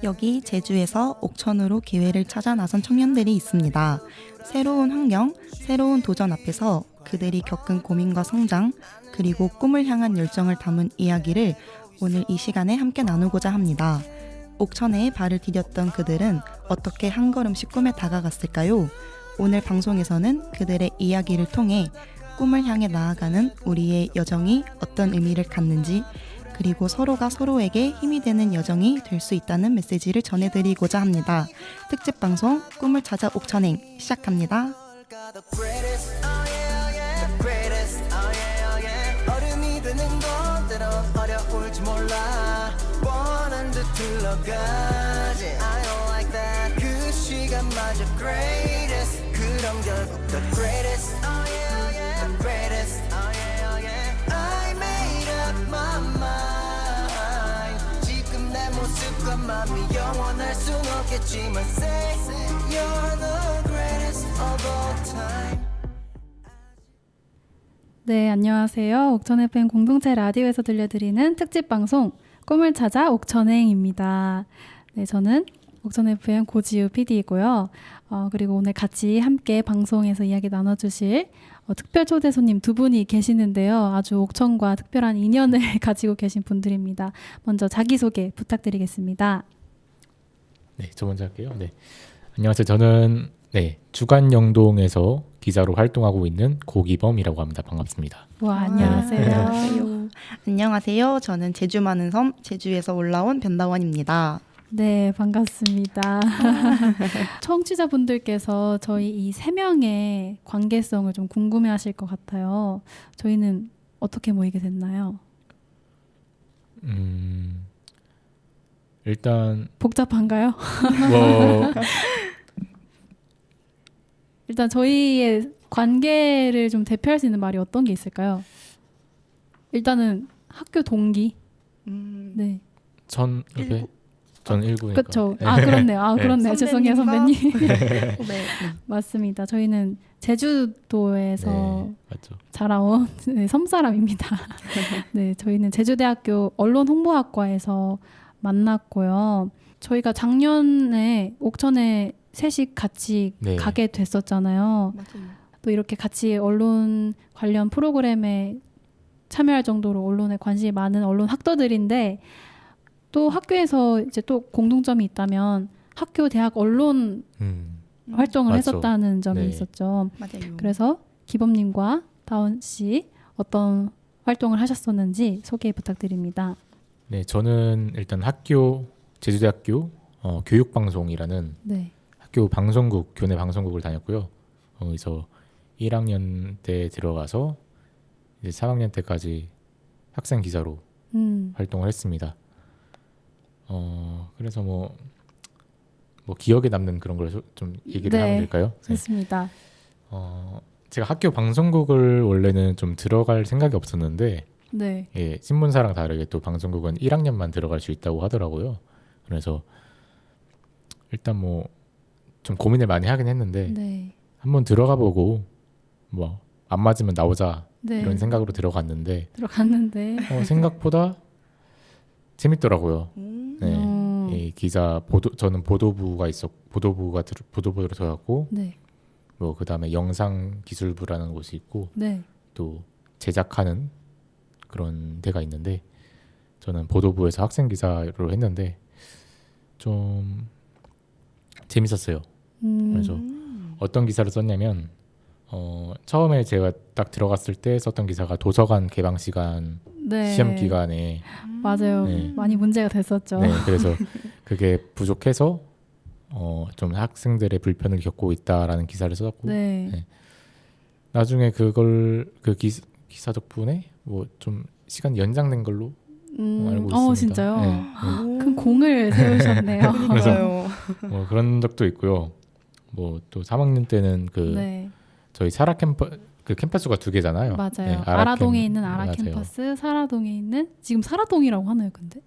여기 제주에서 옥천으로 기회를 찾아 나선 청년들이 있습니다. 새로운 환경, 새로운 도전 앞에서 그들이 겪은 고민과 성장, 그리고 꿈을 향한 열정을 담은 이야기를 오늘 이 시간에 함께 나누고자 합니다. 옥천에 발을 디뎠던 그들은 어떻게 한 걸음씩 꿈에 다가갔을까요? 오늘 방송에서는 그들의 이야기를 통해 꿈을 향해 나아가는 우리의 여정이 어떤 의미를 갖는지, 그리고 서로가 서로에게 힘이 되는 여정이 될 수 있다는 메시지를 전해드리고자 합니다. 특집 방송 꿈을 찾아 옥천행 시작합니다. 얼음이 되는 건 때론 어려울지 몰라 원한 듯 흘러가지 I don't like that 그 시간마저 greatest 그럼 결국 the greatest the greatest I made up my mind 지금 내 모습과 맘이 영원할 순 없겠지만 say you're the greatest of all time. 네, 안녕하세요. 옥천 FM 공동체 라디오에서 들려드리는 특집 방송 꿈을 찾아 옥천행입니다. 네, 저는 옥천 FM 고지우 PD이고요. 그리고 오늘 같이 함께 방송에서 이야기 나눠주실 특별 초대 손님 두 분이 계시는데요. 아주 옥천과 특별한 인연을 가지고 계신 분들입니다. 먼저 자기소개 부탁드리겠습니다. 네, 저 먼저 할게요. 네, 안녕하세요. 저는 주간영동에서 기자로 활동하고 있는 고기범이라고 합니다. 반갑습니다. 와, 안녕하세요. 안녕하세요. 저는 제주 많은 섬 제주에서 올라온 변다원입니다. 네, 반갑습니다. 청취자분들께서 저희 이 세 명의 관계성을 좀 궁금해하실 것 같아요. 저희는 어떻게 모이게 됐나요? 일단 복잡한가요? 뭐 일단 저희의 관계를 좀 대표할 수 있는 말이 어떤 게 있을까요? 일단은 학교 동기. 네. 전 19니까. 그렇죠. 아, 그렇네요. 아, 네. 그렇네요. 죄송해요, 선배님. 네. 맞습니다. 저희는 제주도에서 네, 맞죠. 자라온 섬사람입니다. 네, 저희는 제주대학교 언론홍보학과에서 만났고요. 저희가 작년에 옥천에 셋이 같이 네. 가게 됐었잖아요. 맞아요. 또 이렇게 같이 언론 관련 프로그램에 참여할 정도로 언론에 관심이 많은 언론 학도들인데 또 학교에서 이제 또 공통점이 있다면 학교 대학 언론 활동을 맞죠. 했었다는 점이 네. 있었죠. 맞아요. 그래서 기범님과 다원 씨 어떤 활동을 하셨었는지 소개 부탁드립니다. 네, 저는 일단 제주대학교 교육방송이라는 네. 학교 방송국, 교내 방송국을 다녔고요. 그래서 1학년 때 들어가서 이제 3학년 때까지 학생 기자로 활동을 했습니다. 그래서 뭐 기억에 남는 그런 걸 좀 얘기를 네, 하면 될까요? 네. 좋습니다. 제가 학교 방송국을 원래는 좀 들어갈 생각이 없었는데 네. 신문사랑 다르게 또 방송국은 1학년만 들어갈 수 있다고 하더라고요. 그래서 일단 뭐 좀 고민을 많이 하긴 했는데 네. 한번 들어가 보고 뭐 안 맞으면 나오자 네. 이런 생각으로 들어갔는데 들어갔는데 생각보다 재밌더라고요. 네, 이 저는 보도부로 들어갔고 네. 뭐 그다음에 영상기술부라는 곳이 있고 네. 또 제작하는 그런 데가 있는데 저는 보도부에서 학생 기자로 했는데 좀 재밌었어요. 그래서 어떤 기사를 썼냐면 처음에 제가 딱 들어갔을 때 썼던 기사가 도서관 개방 시간 네. 시험 기간에 맞아요. 네. 많이 문제가 됐었죠. 네, 그래서 그게 부족해서 좀 학생들의 불편을 겪고 있다라는 기사를 썼고 네. 네. 나중에 그 기사 덕분에 뭐 좀 시간 연장된 걸로 알고 있습니다. 진짜요? 네. 큰 공을 세우셨네요. 맞아요. 뭐 그런 적도 있고요. 뭐 또 3학년 때는 네. 저희 캠퍼스가 두 개잖아요. 맞아요. 네, 아라동에 있는 아라 맞아요. 캠퍼스, 사라동에 있는 지금 사라동이라고 하나요, 근데?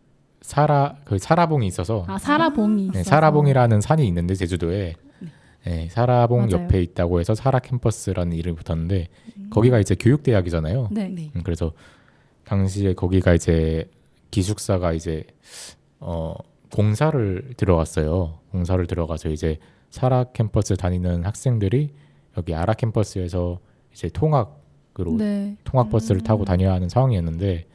그 사라봉이 있어서 사라봉이 있어서. 네, 사라봉이라는 산이 있는데 제주도에 네, 사라봉 맞아요. 옆에 있다고 해서 사라 캠퍼스라는 이름이 붙었는데 거기가 이제 교육대학이잖아요. 네. 네. 그래서 당시에 거기가 이제 기숙사가 이제 공사를 들어갔어요. 공사를 들어가서 이제 사라 캠퍼스 다니는 학생들이 여기 아라 캠퍼스에서 이제 통학으로 네. 통학버스를 타고 다녀야 하는 상황이었는데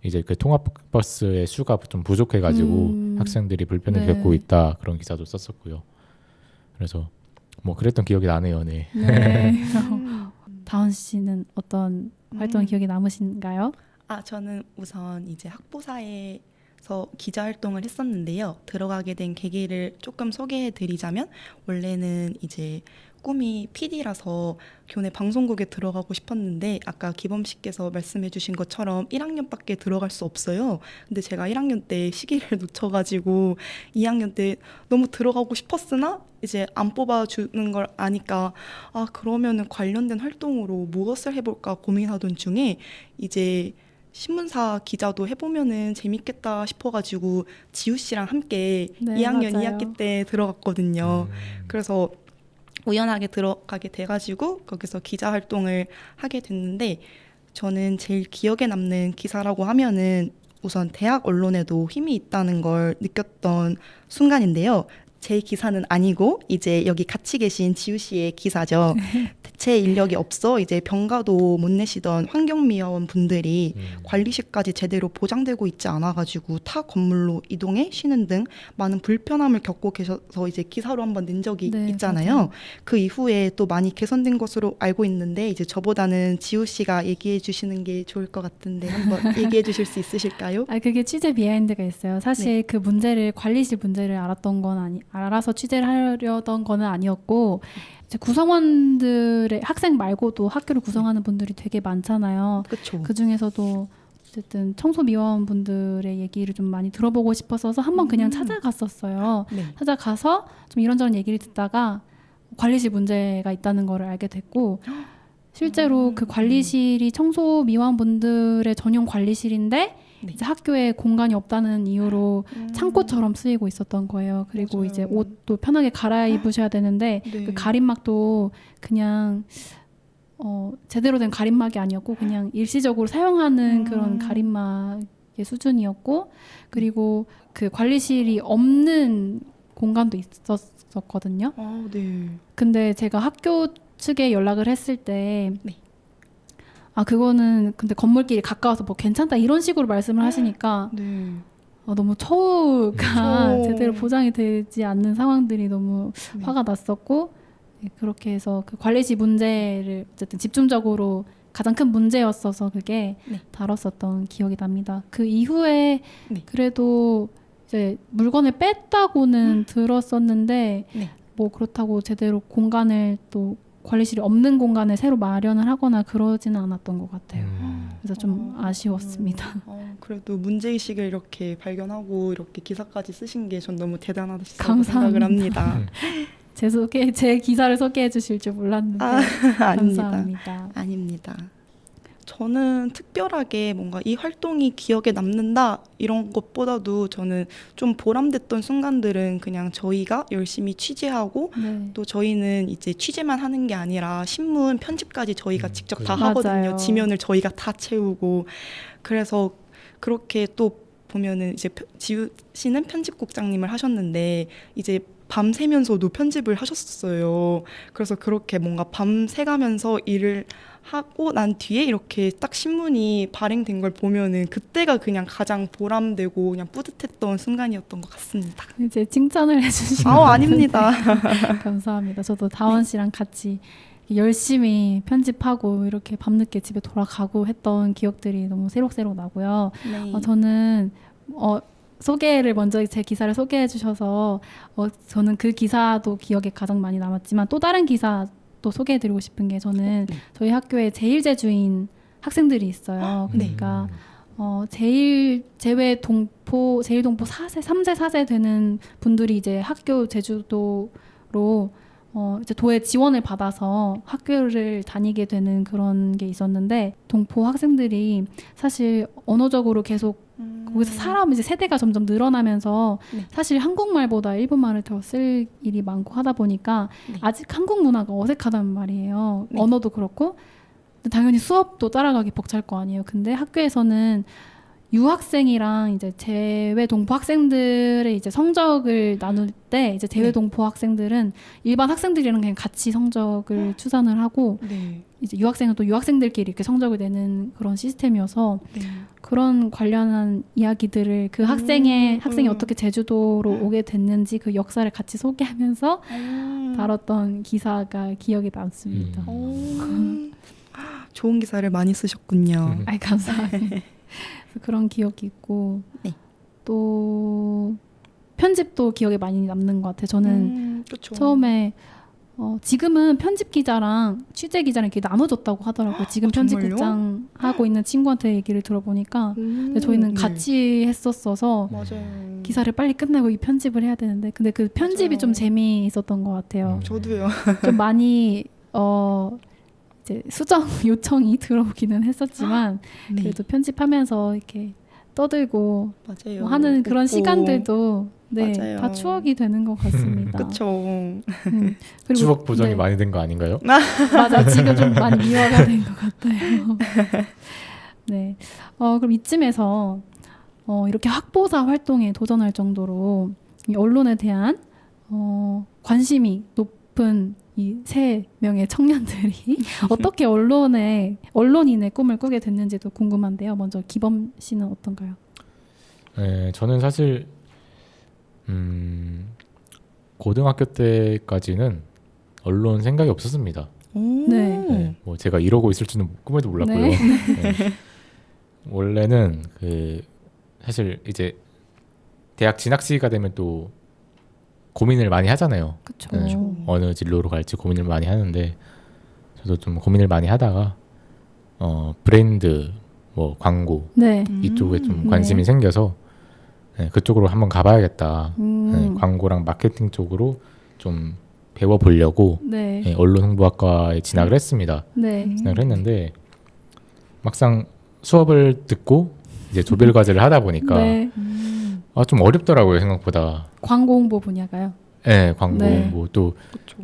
이제 그 통학버스의 수가 좀 부족해가지고 학생들이 불편을 네. 겪고 있다 그런 기사도 썼었고요. 그래서 뭐 그랬던 기억이 나네요. 네. 네. 다은 씨는 어떤 활동 기억이 남으신가요? 저는 우선 이제 학부사에서 기자 활동을 했었는데요. 들어가게 된 계기를 조금 소개해 드리자면 원래는 이제 꿈이 PD라서 교내 방송국에 들어가고 싶었는데 아까 기범 씨께서 말씀해 주신 것처럼 1학년밖에 들어갈 수 없어요. 근데 제가 1학년 때 시기를 놓쳐가지고 2학년 때 너무 들어가고 싶었으나 이제 안 뽑아주는 걸 아니까 그러면은 관련된 활동으로 무엇을 해볼까 고민하던 중에 이제 신문사 기자도 해보면은 재밌겠다 싶어가지고 지우 씨랑 함께 네, 2학년 맞아요. 2학기 때 들어갔거든요. 그래서 우연하게 들어가게 돼가지고 거기서 기자 활동을 하게 됐는데 저는 제일 기억에 남는 기사라고 하면은 우선 대학 언론에도 힘이 있다는 걸 느꼈던 순간인데요. 제 기사는 아니고 이제 여기 같이 계신 지우 씨의 기사죠. 대체 인력이 없어 이제 병가도 못 내시던 환경미화원 분들이 관리실까지 제대로 보장되고 있지 않아가지고 타 건물로 이동해 쉬는 등 많은 불편함을 겪고 계셔서 이제 기사로 한번 낸 적이 네, 있잖아요. 맞아요. 그 이후에 또 많이 개선된 것으로 알고 있는데 이제 저보다는 지우 씨가 얘기해 주시는 게 좋을 것 같은데 한번 얘기해 주실 수 있으실까요? 그게 취재 비하인드가 있어요. 사실 그 문제를 관리실 문제를 알아서 취재를 하려던 거는 아니었고 이제 구성원들의 학생 말고도 학교를 구성하는 분들이 되게 많잖아요. 그렇죠. 그 중에서도 어쨌든 청소미화원 분들의 얘기를 좀 많이 들어보고 싶었어서 한번 그냥 찾아갔었어요. 네. 찾아가서 좀 이런저런 얘기를 듣다가 관리실 문제가 있다는 거를 알게 됐고 실제로 그 관리실이 청소미화원 분들의 전용 관리실인데 네. 이제 학교에 공간이 없다는 이유로 창고처럼 쓰이고 있었던 거예요. 그리고 맞아요. 이제 옷도 편하게 갈아입으셔야 되는데 네. 그 가림막도 그냥 제대로 된 가림막이 아니었고 그냥 일시적으로 사용하는 그런 가림막의 수준이었고 그리고 그 관리실이 없는 공간도 있었거든요. 네. 근데 제가 학교 측에 연락을 했을 때 네. 그거는 근데 건물끼리 가까워서 뭐 괜찮다 이런 식으로 말씀을 하시니까 네. 너무 처우가 그쵸. 제대로 보장이 되지 않는 상황들이 너무 네. 화가 났었고 그렇게 해서 그 관리실 문제를 어쨌든 집중적으로 가장 큰 문제였어서 그게 네. 다뤘었던 기억이 납니다. 그 이후에 네. 그래도 이제 물건을 뺐다고는 들었었는데 네. 뭐 그렇다고 제대로 공간을 또 관리실이 없는 공간을 새로 마련을 하거나 그러지는 않았던 것 같아요. 그래서 좀 아쉬웠습니다. 그래도 문제의식을 이렇게 발견하고 이렇게 기사까지 쓰신 게 전 너무 대단하다고 감사합니다. 생각을 합니다. 제 기사를 소개해 주실 줄 몰랐는데 아닙니다. 감사합니다. 아닙니다. 저는 특별하게 뭔가 이 활동이 기억에 남는다 이런 것보다도 저는 좀 보람됐던 순간들은 그냥 저희가 열심히 취재하고 네. 또 저희는 이제 취재만 하는 게 아니라 신문 편집까지 저희가 직접 다 맞아요. 하거든요. 지면을 저희가 다 채우고 그래서 그렇게 또 보면은 이제 지우 씨는 편집국장님을 하셨는데 이제 밤새면서도 편집을 하셨어요. 그래서 그렇게 뭔가 밤새가면서 일을 하고 난 뒤에 이렇게 딱 신문이 발행된 걸 보면은 그때가 그냥 가장 보람되고 그냥 뿌듯했던 순간이었던 것 같습니다. 이제 칭찬을 해주시면 아닙니다. 감사합니다. 저도 다원 씨랑 같이 열심히 편집하고 이렇게 밤늦게 집에 돌아가고 했던 기억들이 너무 새록새록 나고요. 네. 저는 소개를 먼저 제 기사를 소개해 주셔서 저는 그 기사도 기억에 가장 많이 남았지만 또 다른 기사 또 소개해드리고 싶은 게 저는 저희 학교에 제일제주인 학생들이 있어요. 그러니까 제일동포 4세, 3세, 4세 되는 분들이 이제 학교 제주도로 이제 도에 지원을 받아서 학교를 다니게 되는 그런 게 있었는데 동포 학생들이 사실 언어적으로 계속 거기서 사람 이제 세대가 점점 늘어나면서 네. 사실 한국말보다 일본말을 더 쓸 일이 많고 하다 보니까 네. 아직 한국 문화가 어색하단 말이에요. 네. 언어도 그렇고 당연히 수업도 따라가기 벅찰 거 아니에요. 근데 학교에서는 유학생이랑 이제 재외 동포 학생들의 이제 성적을 나눌 때 이제 재외 네. 동포 학생들은 일반 학생들이랑 그냥 같이 성적을 추산을 하고 네. 이제 유학생은 또 유학생들끼리 이렇게 성적을 내는 그런 시스템이어서 네. 그런 관련한 이야기들을 그 학생이 어떻게 제주도로 오게 됐는지 그 역사를 같이 소개하면서 다뤘던 기사가 기억에 남습니다. 좋은 기사를 많이 쓰셨군요. 아이 감사합니다. 그래서 그런 기억이 있고 네. 또 편집도 기억에 많이 남는 것 같아요. 저는 그쵸. 처음에 지금은 편집 기자랑 취재 기자랑 이렇게 나눠줬다고 하더라고요. 지금 정말요? 편집국장 하고 있는 친구한테 얘기를 들어보니까 근데 저희는 네. 같이 했었어서 맞아요. 기사를 빨리 끝내고 이 편집을 해야 되는데 근데 그 편집이 맞아요. 좀 재미있었던 것 같아요. 저도요. 좀 많이 이제 수정 요청이 들어오기는 했었지만 네. 그래도 편집하면서 이렇게 떠들고 맞아요. 뭐 하는 그런 웃고. 시간들도 네, 맞아요. 다 추억이 되는 것 같습니다. 그쵸. 그리고 추억 보정이 네, 많이 된 거 아닌가요? 맞아 지금 좀 많이 미화가 된 것 같아요. 네, 그럼 이쯤에서 이렇게 학보사 활동에 도전할 정도로 이 언론에 대한 관심이 높은 이 세 명의 청년들이 어떻게 언론인의 꿈을 꾸게 됐는지도 궁금한데요. 먼저 기범 씨는 어떤가요? 네, 저는 사실 고등학교 때까지는 언론 생각이 없었습니다. 네. 네, 뭐 제가 이러고 있을 줄은 꿈에도 몰랐고요. 네. 네. 원래는 사실 이제 대학 진학 시기가 되면 또 고민을 많이 하잖아요. 그렇죠. 네, 어느 진로로 갈지 고민을 많이 하는데 저도 좀 고민을 많이 하다가 브랜드, 뭐 광고 네. 이쪽에 좀 네. 관심이 생겨서 네, 그쪽으로 한번 가봐야겠다. 음. 네, 광고랑 마케팅 쪽으로 좀 배워보려고 네. 네, 언론 홍보학과에 진학을 했습니다. 네. 진학을 했는데 막상 수업을 듣고 이제 조별 과제를 하다 보니까 네. 좀 어렵더라고요, 생각보다. 광고 홍보 분야가요. 네, 광고 네. 뭐 또 그쵸.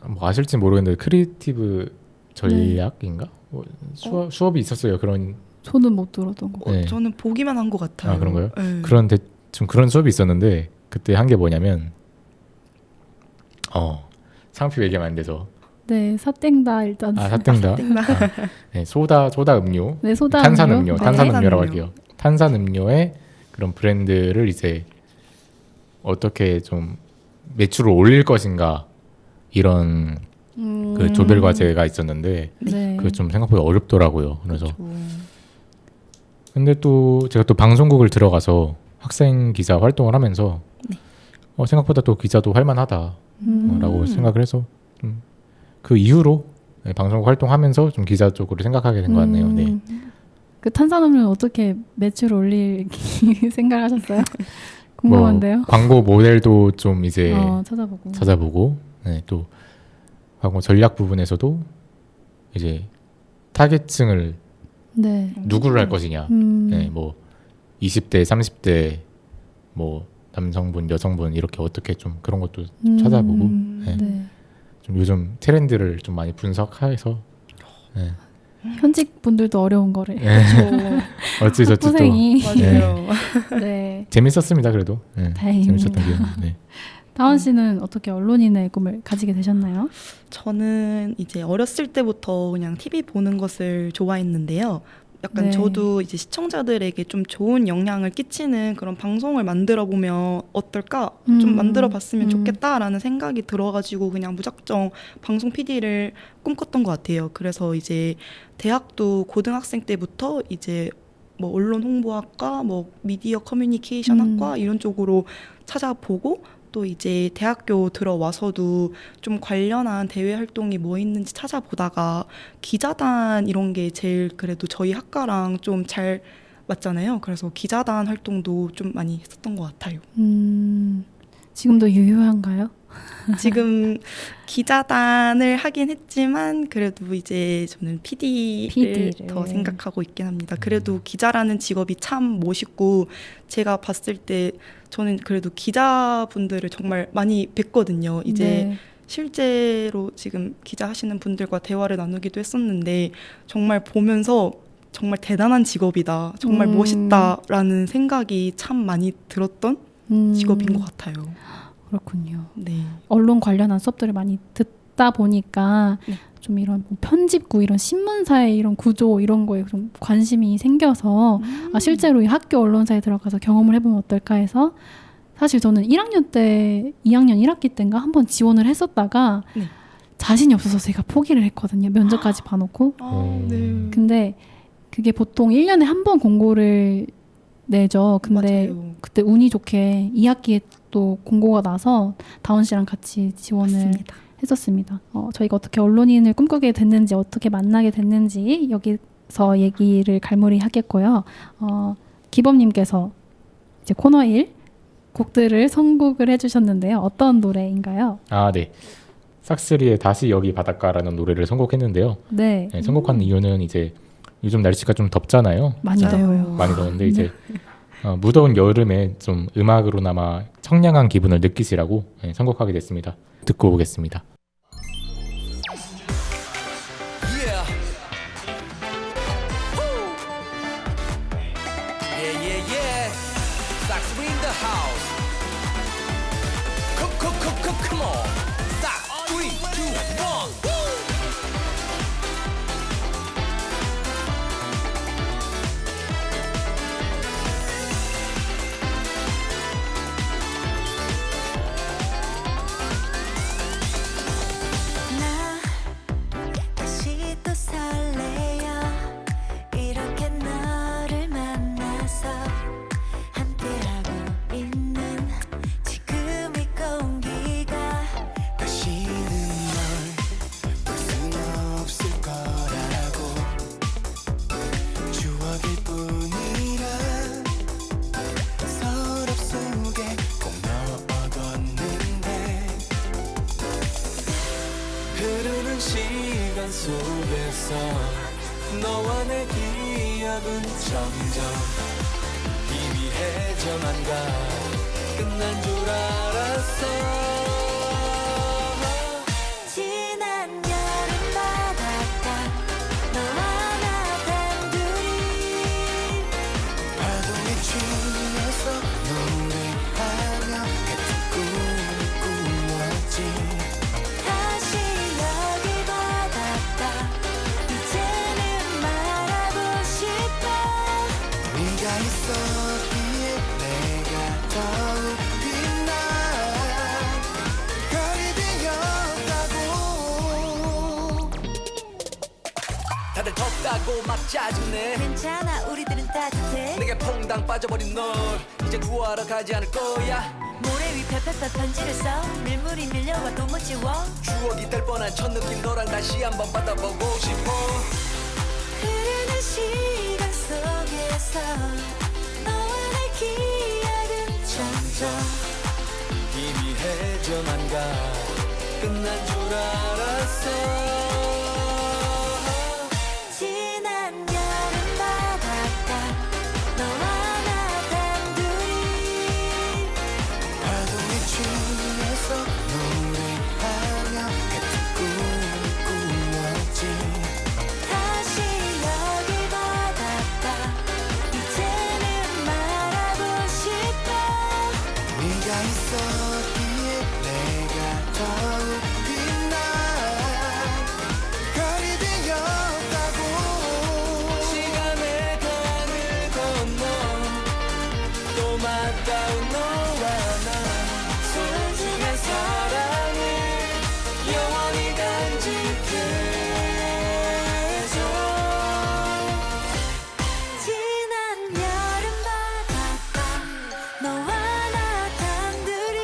뭐 아실지 모르겠는데 크리에이티브 전략인가? 뭐 수업이 있었어요. 그런 저는 못 들었던 거. 네. 저는 보기만 한 것 같아요. 아, 그런가요? 네. 그런 대충 그런 수업이 있었는데 그때 한 게 뭐냐면 상표 얘기하면 안 돼서 네, 사땡다 일단. 사땡다. 네, 소다 음료, 네, 소다 탄산음료, 네. 탄산음료라고 할게요. 탄산음료의 그런 브랜드를 이제 어떻게 좀 매출을 올릴 것인가 이런 그 조별 과제가 있었는데 네. 그게 좀 생각보다 어렵더라고요. 그래서 그쵸. 근데 또 제가 또 방송국을 들어가서 학생 기자 활동을 하면서 생각보다 또 기자도 할만하다라고 생각을 해서 그 이후로 방송국 활동하면서 좀 기자 쪽으로 생각하게 된 것 같네요. 네. 그 탄산음료는 어떻게 매출 올릴 생각하셨어요? 궁금한데요. 뭐 광고 모델도 좀 이제 찾아보고. 네, 또 광고 전략 부분에서도 이제 타겟층을 네. 누구를 할 것이냐. 네, 뭐 20대, 30대, 뭐 남성분, 여성분 이렇게 어떻게 좀 그런 것도 찾아보고 네. 네. 좀 요즘 트렌드를 좀 많이 분석해서 네. 현직 분들도 어려운 거를. 네. 어찌저찌 또 학부생이. 맞아요. 네. 재밌었습니다. 그래도 네. 다행입니다. 재밌었던 기억. 네. 다원 씨는 어떻게 언론인의 꿈을 가지게 되셨나요? 저는 이제 어렸을 때부터 그냥 TV 보는 것을 좋아했는데요. 약간 네. 저도 이제 시청자들에게 좀 좋은 영향을 끼치는 그런 방송을 만들어 보면 어떨까? 좀 만들어 봤으면 좋겠다라는 생각이 들어가지고 그냥 무작정 방송 PD를 꿈꿨던 것 같아요. 그래서 이제 대학도 고등학생 때부터 이제 뭐 언론 홍보학과, 뭐 미디어 커뮤니케이션 학과 이런 쪽으로 찾아보고 또 이제 대학교 들어와서도 좀 관련한 대외 활동이 뭐 있는지 찾아보다가 기자단 이런 게 제일 그래도 저희 학과랑 좀 잘 맞잖아요. 그래서 기자단 활동도 좀 많이 했었던 것 같아요. 지금도 유효한가요? 지금 기자단을 하긴 했지만 그래도 이제 저는 PD를 더 생각하고 있긴 합니다. 그래도 기자라는 직업이 참 멋있고 제가 봤을 때 저는 그래도 기자분들을 정말 많이 뵀거든요. 이제 네. 실제로 지금 기자 하시는 분들과 대화를 나누기도 했었는데 정말 보면서 정말 대단한 직업이다. 정말 멋있다라는 생각이 참 많이 들었던 직업인 것 같아요. 그렇군요. 네. 언론 관련한 수업들을 많이 듣다 보니까 네. 좀 이런 뭐 편집구 이런 신문사의 이런 구조 이런 거에 좀 관심이 생겨서 실제로 이 학교 언론사에 들어가서 경험을 해보면 어떨까 해서 사실 저는 1학년 때 2학년 1학기 때인가 한번 지원을 했었다가 네. 자신이 없어서 제가 포기를 했거든요. 면접까지 봐놓고. 네. 근데 그게 보통 1년에 한 번 공고를 내죠. 근데 맞아요. 그때 운이 좋게 2학기에 또 공고가 나서 다원 씨랑 같이 지원을 맞습니다. 했었습니다. 저희가 어떻게 언론인을 꿈꾸게 됐는지 어떻게 만나게 됐는지 여기서 얘기를 갈무리 하겠고요. 기범님께서 이제 코너 1 곡들을 선곡을 해주셨는데요. 어떤 노래인가요? 아, 네. 싹스리의 다시 여기 바닷가라는 노래를 선곡했는데요. 네. 네, 선곡한 이유는 이제 요즘 날씨가 좀 덥잖아요. 많이 맞아요. 더워요. 많이 더운데 이제 무더운 여름에 좀 음악으로나마 청량한 기분을 느끼시라고 선곡하게 됐습니다. 듣고 오겠습니다. Yeah. Woo. Yeah, yeah, yeah. Sax in the house. Come on. Sax 3, 2, 1. Woo. 다시 또 설레요. 이렇게 너를 만나서 함께하고 있는 지금 이 공기가 다시는 널 볼 수는 없을 거라고 추억일 뿐이라 서랍 속에 꼭 넣어뒀는데 흐르는 시간 속에서 너와 내 기억은 점점 희미해져만 가 끝난 줄 알았어 지난 여름 바닷가 너와 나 단둘이 파도에 취해서 노래하며 같은 꿈을 꾸었지 다시 여기 바닷가 이제는 말하고 싶어 네가 있었기에 내가 더욱 빛나 별이 되었다고 다들 덥다고 막 짜증내 괜찮아 우리들은 따뜻해 내게 퐁당 빠져버린 널 이제 구하러 가지 않을 거야 모래 위 펴펴펴 편지를 써 밀물이 밀려와도 못 지워 추억이 될 뻔한 첫 느낌 너랑 다시 한번 받아보고 싶어 흐르는 시간 속에서 너와 내 기억은 점점 희미해져만 가 끝난 줄 알았어 지난 여름 바닷가 너와 나 단둘이 파도에 취해서 노래하며 같은 꿈을 꾸었지 다시 여기 바닷가 이제는 말하고 싶어 네가 있었기에 내가 더욱 빛나 별이 되었다고 시간의 강을 건너 또 맞닿은 너와 나 소중한 사랑을 영원히 간직해줘 지난 여름 바닷가 너와 나 단둘이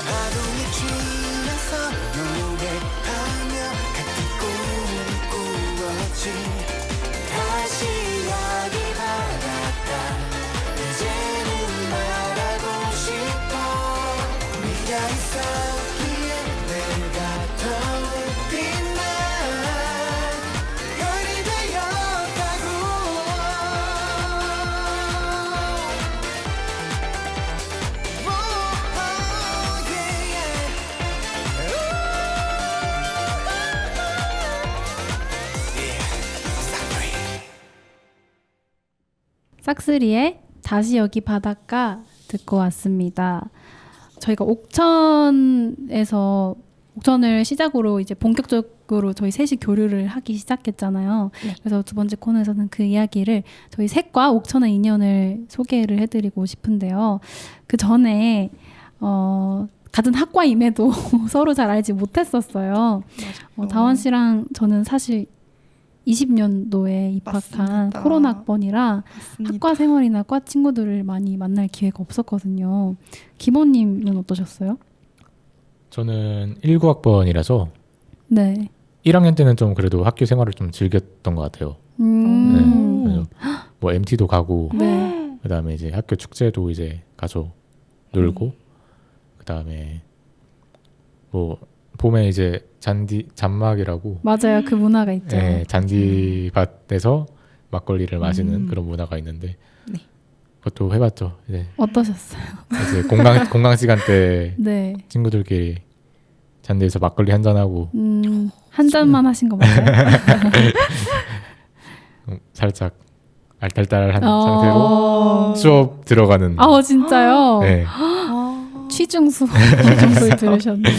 파도에 취해서 노래하며 같은 꿈을 꾸었지 다시 여기 바닷가 이제는 싹쓰리의 다시 여기 바닷가 듣고 왔습니다. 저희가 옥천에서 옥천을 시작으로 이제 본격적으로 저희 셋이 교류를 하기 시작했잖아요. 네. 그래서 두 번째 코너에서는 그 이야기를 저희 셋과 옥천의 인연을 소개를 해드리고 싶은데요. 그 전에 같은 학과임에도 서로 잘 알지 못했었어요. 다원 씨랑 저는 사실 20년도에 입학한 맞습니다. 코로나 학번이라 맞습니다. 학과 생활이나 과 친구들을 많이 만날 기회가 없었거든요. 기모님은 어떠셨어요? 저는 19학번이라서 네. 1학년 때는 좀 그래도 학교 생활을 좀 즐겼던 것 같아요. 음. 그래서 뭐 MT도 가고 네. 그다음에 이제 학교 축제도 이제 가서 놀고 그다음에 뭐 봄에 이제 잔막이라고 맞아요. 그 문화가 있죠. 예, 잔디밭에서 막걸리를 마시는 음. 그런 문화가 있는데 네. 그것도 해봤죠. 어떠셨어요? 이제 공강 시간 때 네. 친구들끼리 잔디에서 막걸리 한 잔 하고 한 잔만 하신 거 맞아요? 살짝 알딸딸한 어. 상태로 수업 들어가는. 진짜요? 네, 취중수를 들으셨네요.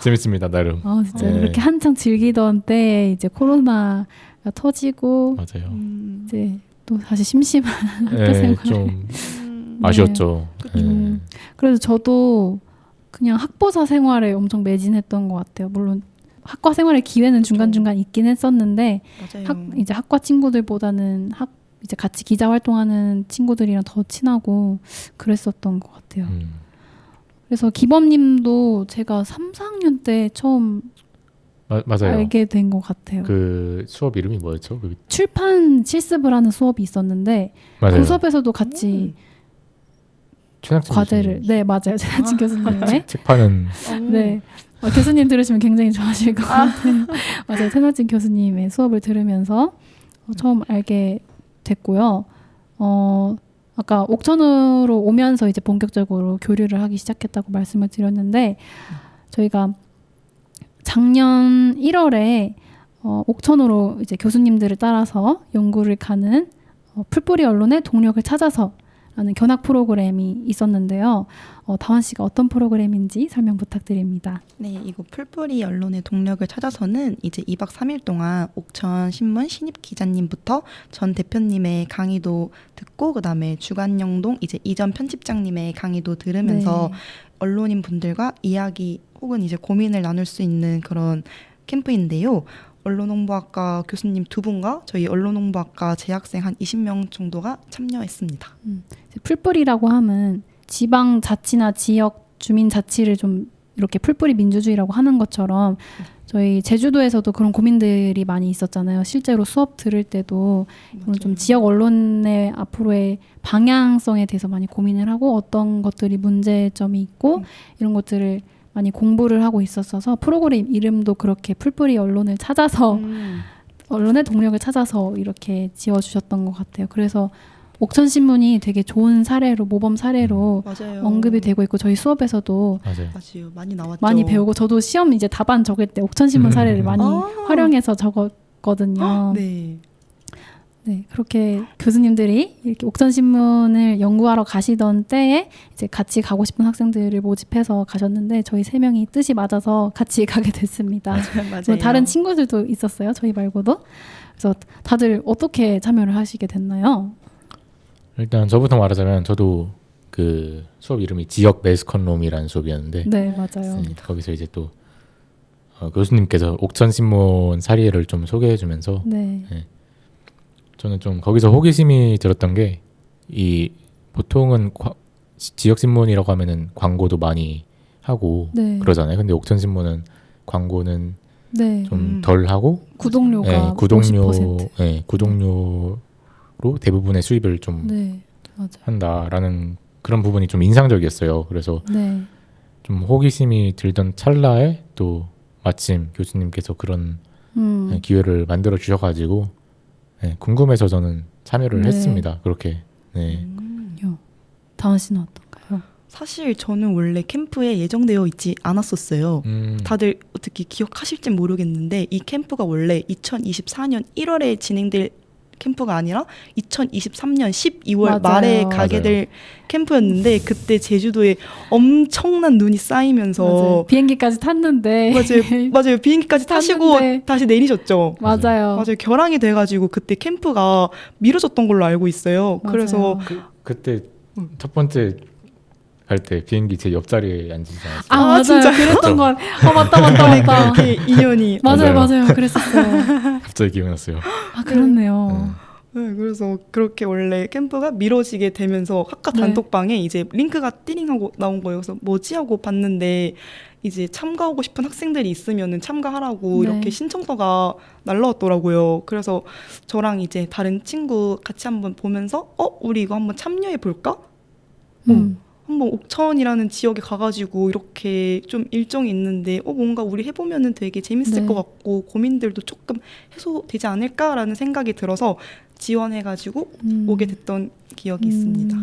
재밌습니다 나름. 진짜 네. 그렇게 한창 즐기던 때에 이제 코로나가 터지고 맞아요. 이제 또 다시 심심한 학교 네, 생활을. 좀 아쉬웠죠. 네. 그래서 저도 그냥 학보사 생활에 엄청 매진했던 것 같아요. 물론 학과 생활의 기회는 중간중간 있긴 했었는데 맞아요. 이제 학과 친구들보다는 이제 같이 기자 활동하는 친구들이랑 더 친하고 그랬었던 것 같아요. 그래서 기범님도 제가 3, 4학년 때 처음 맞아요. 알게 된 것 같아요. 그 수업 이름이 뭐였죠? 출판 실습을 하는 수업이 있었는데 맞아요. 그 수업에서도 같이 최낙진 과제를 교수님. 네 맞아요. 최낙진 교수님의 책 파는 네 교수님 들으시면 굉장히 좋아하실 것 같아요. 맞아요. 최낙진 교수님의 수업을 들으면서 처음 알게 됐고요. 아까 옥천으로 오면서 이제 본격적으로 교류를 하기 시작했다고 말씀을 드렸는데 저희가 작년 1월에 옥천으로 이제 교수님들을 따라서 연구를 가는 풀뿌리 언론의 동력을 찾아서라는 견학 프로그램이 있었는데요. 다원 씨가 어떤 프로그램인지 설명 부탁드립니다. 네, 이거 풀뿌리 언론의 동력을 찾아서는 이제 2박 3일 동안 옥천 신문 신입 기자님부터 전 대표님의 강의도 듣고 그다음에 주간영동 이제 이전 편집장님의 강의도 들으면서 네. 언론인 분들과 이야기 혹은 이제 고민을 나눌 수 있는 그런 캠프인데요. 언론홍보학과 교수님 2분과 저희 언론홍보학과 재학생 한 20명 정도가 참여했습니다. 풀뿌리라고 하면 지방 자치나 지역 주민 자치를 좀 이렇게 풀뿌리 민주주의라고 하는 것처럼 저희 제주도에서도 그런 고민들이 많이 있었잖아요. 실제로 수업 들을 때도 좀 지역 언론의 앞으로의 방향성에 대해서 많이 고민을 하고 어떤 것들이 문제점이 있고 이런 것들을 많이 공부를 하고 있었어서 프로그램 이름도 그렇게 풀뿌리 언론을 찾아서 언론의 동력을 찾아서 이렇게 지어주셨던 것 같아요. 그래서 옥천신문이 되게 좋은 사례로 모범 사례로 맞아요. 언급이 되고 있고 저희 수업에서도 맞아요. 맞아요. 많이 나왔죠. 많이 배우고 저도 시험 이제 답안 적을 때 옥천신문 사례를 많이 활용해서 적었거든요. 네. 네, 그렇게 교수님들이 이렇게 옥천신문을 연구하러 가시던 때에 이제 같이 가고 싶은 학생들을 모집해서 가셨는데 저희 3명이 뜻이 맞아서 같이 가게 됐습니다. 맞아요. 뭐 다른 친구들도 있었어요. 저희 말고도. 그래서 다들 어떻게 참여를 하시게 됐나요? 일단 저부터 말하자면 저도 그 수업 이름이 지역 매스컨롬이라는 수업이었는데 네, 맞아요. 거기서 이제 또 교수님께서 옥천신문 사례를 좀 소개해주면서 네. 저는 좀 거기서 호기심이 들었던 게 이 보통은 지역신문이라고 하면은 광고도 많이 하고 네. 그러잖아요. 근데 옥천신문은 광고는 네. 좀 덜 하고 구독료가 구독료 50%. 구독료로 대부분의 수입을 좀 네, 맞아요. 한다라는 그런 부분이 좀 인상적이었어요. 그래서 네. 좀 호기심이 들던 찰나에 또 마침 교수님께서 그런 기회를 만들어 주셔가지고 궁금해서 저는 참여를 네. 했습니다. 그렇게 다원 씨는 어떤가요? 사실 저는 원래 캠프에 예정되어 있지 않았었어요. 다들 어떻게 기억하실지 모르겠는데 이 캠프가 원래 2024년 1월에 진행될 캠프가 아니라 2023년 12월 맞아요. 말에 가게 맞아요. 될 캠프였는데 그때 제주도에 엄청난 눈이 쌓이면서 맞아요. 비행기까지 탔는데 맞아요. 비행기까지 타시고 탔는데. 다시 내리셨죠. 맞아요. 맞아요. 결항이 돼가지고 그때 캠프가 미뤄졌던 걸로 알고 있어요. 맞아요. 그래서 그때 첫 번째 갈 때 비행기 제 옆자리에 앉으지 않았어요? 아, 맞아요. 진짜요? 그랬던 건 맞다. 그렇게 인연이 맞아요. 그랬었어요. 갑자기 기억났어요. 아, 그렇네요. 네, 그래서 그렇게 원래 캠프가 미뤄지게 되면서 학과 네. 단톡방에 이제 링크가 띠링하고 나온 거예요. 그래서 뭐지 하고 봤는데 이제 참가하고 싶은 학생들이 있으면은 참가하라고 네. 이렇게 신청서가 날라왔더라고요. 그래서 저랑 이제 다른 친구 같이 한번 보면서 우리 이거 한번 참여해 볼까? 한번 옥천이라는 지역에 가가지고 이렇게 좀 일정이 있는데 뭔가 우리 해보면은 되게 재밌을 네. 것 같고 고민들도 조금 해소되지 않을까라는 생각이 들어서 지원해가지고 오게 됐던 기억이 있습니다.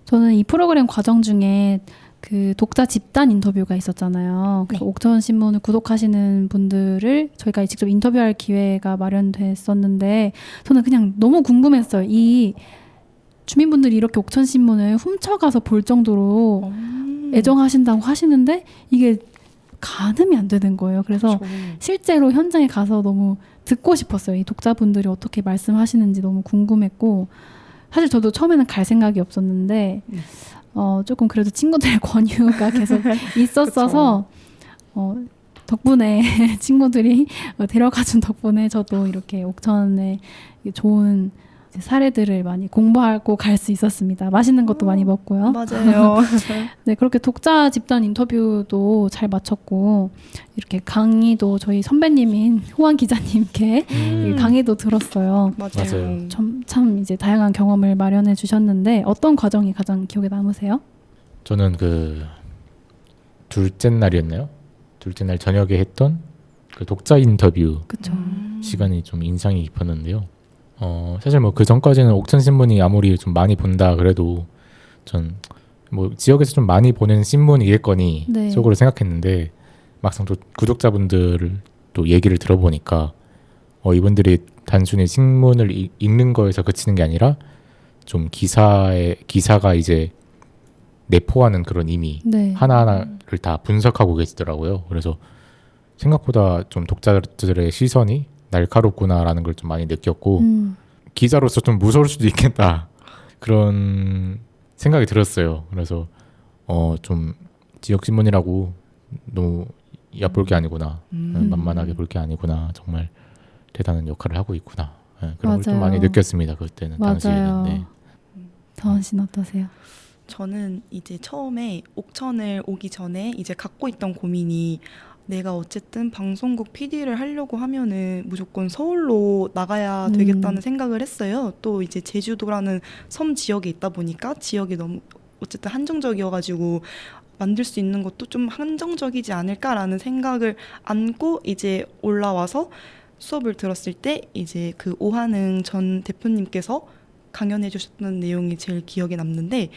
저는 이 프로그램 과정 중에 그 독자 집단 인터뷰가 있었잖아요. 그래서 네. 옥천 신문을 구독하시는 분들을 저희가 직접 인터뷰할 기회가 마련됐었는데 저는 그냥 너무 궁금했어요. 이 주민분들이 이렇게 옥천 신문을 훔쳐가서 볼 정도로 애정하신다고 하시는데 이게 가늠이 안 되는 거예요. 그래서 실제로 현장에 가서 너무 듣고 싶었어요. 이 독자분들이 어떻게 말씀하시는지 너무 궁금했고 사실 저도 처음에는 갈 생각이 없었는데 조금 그래도 친구들의 권유가 계속 있었어서 덕분에 친구들이 데려가준 덕분에 저도 이렇게 옥천의 좋은 사례들을 많이 공부하고 갈 수 있었습니다. 맛있는 것도 많이 먹고요. 맞아요. 네, 그렇게 독자 집단 인터뷰도 잘 마쳤고 이렇게 강의도 저희 선배님인 호환 기자님께 강의도 들었어요. 맞아요. 참 이제 다양한 경험을 마련해 주셨는데 어떤 과정이 가장 기억에 남으세요? 저는 그 둘째 날이었나요? 둘째 날 저녁에 했던 그 독자 인터뷰 그렇죠. 시간이 좀 인상이 깊었는데요. 사실 뭐 그 전까지는 옥천 신문이 아무리 좀 많이 본다 그래도 전 뭐 지역에서 좀 많이 보는 신문이겠거니 네. 속으로 생각했는데 막상 또 구독자분들을 또 얘기를 들어보니까 이분들이 단순히 신문을 읽는 거에서 그치는 게 아니라 좀 기사가 이제 내포하는 그런 의미 네. 하나하나를 다 분석하고 계시더라고요. 그래서 생각보다 좀 독자들의 시선이 날카롭구나라는 걸 좀 많이 느꼈고 기자로서 좀 무서울 수도 있겠다 그런 생각이 들었어요. 그래서 좀 지역 신문이라고 너무 얕볼 게 아니구나, 만만하게 볼 게 아니구나, 정말 대단한 역할을 하고 있구나, 그런 걸 좀 맞아요. 많이 느꼈습니다. 그때는 당시에는. 맞아요. 네. 다원 씨는 어떠세요? 저는 이제 처음에 옥천을 오기 전에 이제 갖고 있던 고민이 내가 어쨌든 방송국 PD를 하려고 하면은 무조건 서울로 나가야 되겠다는 생각을 했어요. 또 이제 제주도라는 섬 지역에 있다 보니까 지역이 너무 어쨌든 한정적이어가지고 만들 수 있는 것도 좀 한정적이지 않을까라는 생각을 안고 이제 올라와서 수업을 들었을 때 이제 그 오한흥 전 대표님께서 강연해 주셨던 내용이 제일 기억에 남는데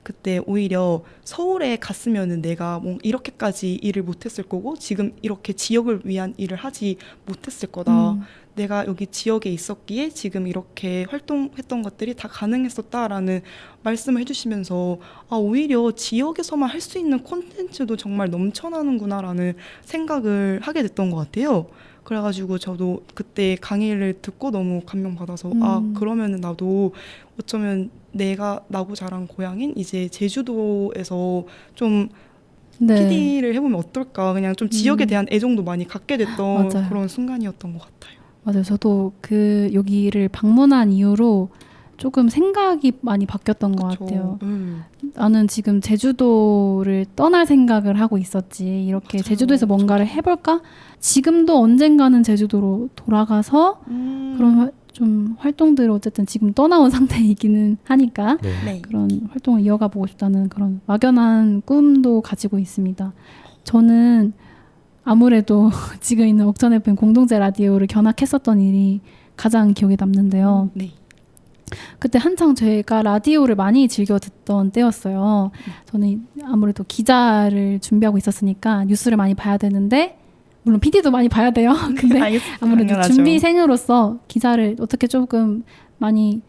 그때 오히려 서울에 갔으면은 내가 뭐 이렇게까지 일을 못했을 거고 지금 이렇게 지역을 위한 일을 하지 못했을 거다. 내가 여기 지역에 있었기에 지금 이렇게 활동했던 것들이 다 가능했었다라는 말씀을 해주시면서 오히려 지역에서만 할 수 있는 콘텐츠도 정말 넘쳐나는구나라는 생각을 하게 됐던 것 같아요. 그래가지고 저도 그때 강의를 듣고 너무 감명받아서 그러면은 나도 어쩌면 내가 나고 자란 고향인 이제 제주도에서 좀 PD를 해보면 어떨까, 그냥 좀 지역에 대한 애정도 많이 갖게 됐던 맞아요. 그런 순간이었던 것 같아요. 맞아요. 저도 그 여기를 방문한 이후로 조금 생각이 많이 바뀌었던 것 그쵸. 같아요. 나는 지금 제주도를 떠날 생각을 하고 있었지. 이렇게 맞아요. 제주도에서 뭔가를 해볼까? 지금도 언젠가는 제주도로 돌아가서 그런 좀 활동들을 어쨌든 지금 떠나온 상태이기는 하니까 네. 네. 그런 활동을 이어가 보고 싶다는 그런 막연한 꿈도 가지고 있습니다. 저는 아무래도 지금 있는 옥천 FM 공동체 라디오를 견학했었던 일이 가장 기억에 남는데요. 네. 그때 한창 제가 라디오를 많이 즐겨 듣던 때였어요. 저는 아무래도 기자를 준비하고 있었으니까 뉴스를 많이 봐야 되는데 물론 PD도 많이 봐야 돼요. 근데 알겠습니다. 아무래도 당연하죠. 준비생으로서 기사를 어떻게 조금 많이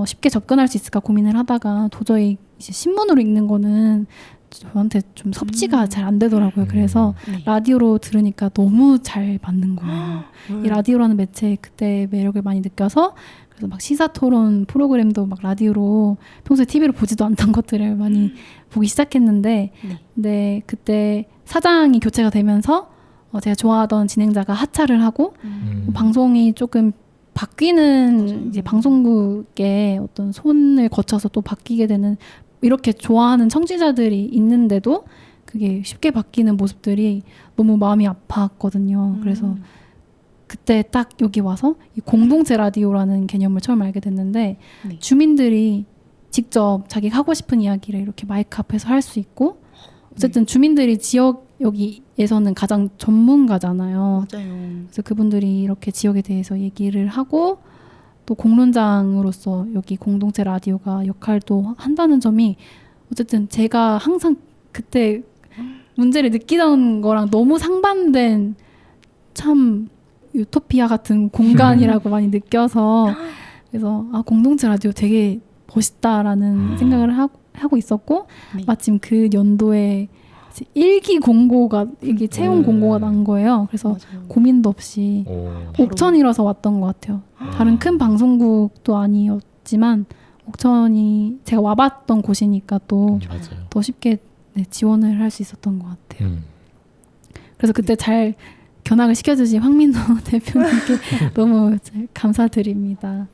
쉽게 접근할 수 있을까 고민을 하다가 도저히 이제 신문으로 읽는 거는 저한테 좀 섭취가 잘 안 되더라고요. 그래서 네. 라디오로 들으니까 너무 잘 맞는 거예요. 이 라디오라는 매체의 그때 매력을 많이 느껴서 그래서 막 시사 토론 프로그램도 막 라디오로 평소에 TV로 보지도 않던 것들을 많이 보기 시작했는데 네. 근데 그때 사장이 교체가 되면서 제가 좋아하던 진행자가 하차를 하고 방송이 조금 바뀌는 이제 방송국의 어떤 손을 거쳐서 또 바뀌게 되는 이렇게 좋아하는 청취자들이 있는데도 그게 쉽게 바뀌는 모습들이 너무 마음이 아팠거든요. 그래서 그때 딱 여기 와서 이 공동체 라디오라는 개념을 처음 알게 됐는데 네. 주민들이 직접 자기가 하고 싶은 이야기를 이렇게 마이크 앞에서 할 수 있고 어쨌든 주민들이 지역 여기에서는 가장 전문가잖아요. 맞아요. 그래서 그분들이 이렇게 지역에 대해서 얘기를 하고 또 공론장으로서 여기 공동체 라디오가 역할도 한다는 점이 어쨌든 제가 항상 그때 문제를 느끼던 거랑 너무 상반된 참 유토피아 같은 공간이라고 많이 느껴서 그래서 공동체 라디오 되게 멋있다라는 생각을 하고 있었고 네. 마침 그 연도에 이제 일기 공고가 이게 채용 공고가 난 거예요. 그래서 맞아요. 고민도 없이 오. 옥천이라서 왔던 것 같아요. 다른 큰 방송국도 아니었지만 옥천이 제가 와봤던 곳이니까 또 더 맞아요. 쉽게 지원을 할 수 있었던 것 같아요. 그래서 그때 네. 잘 견학을 시켜주신 황민호 대표님께 너무 감사드립니다.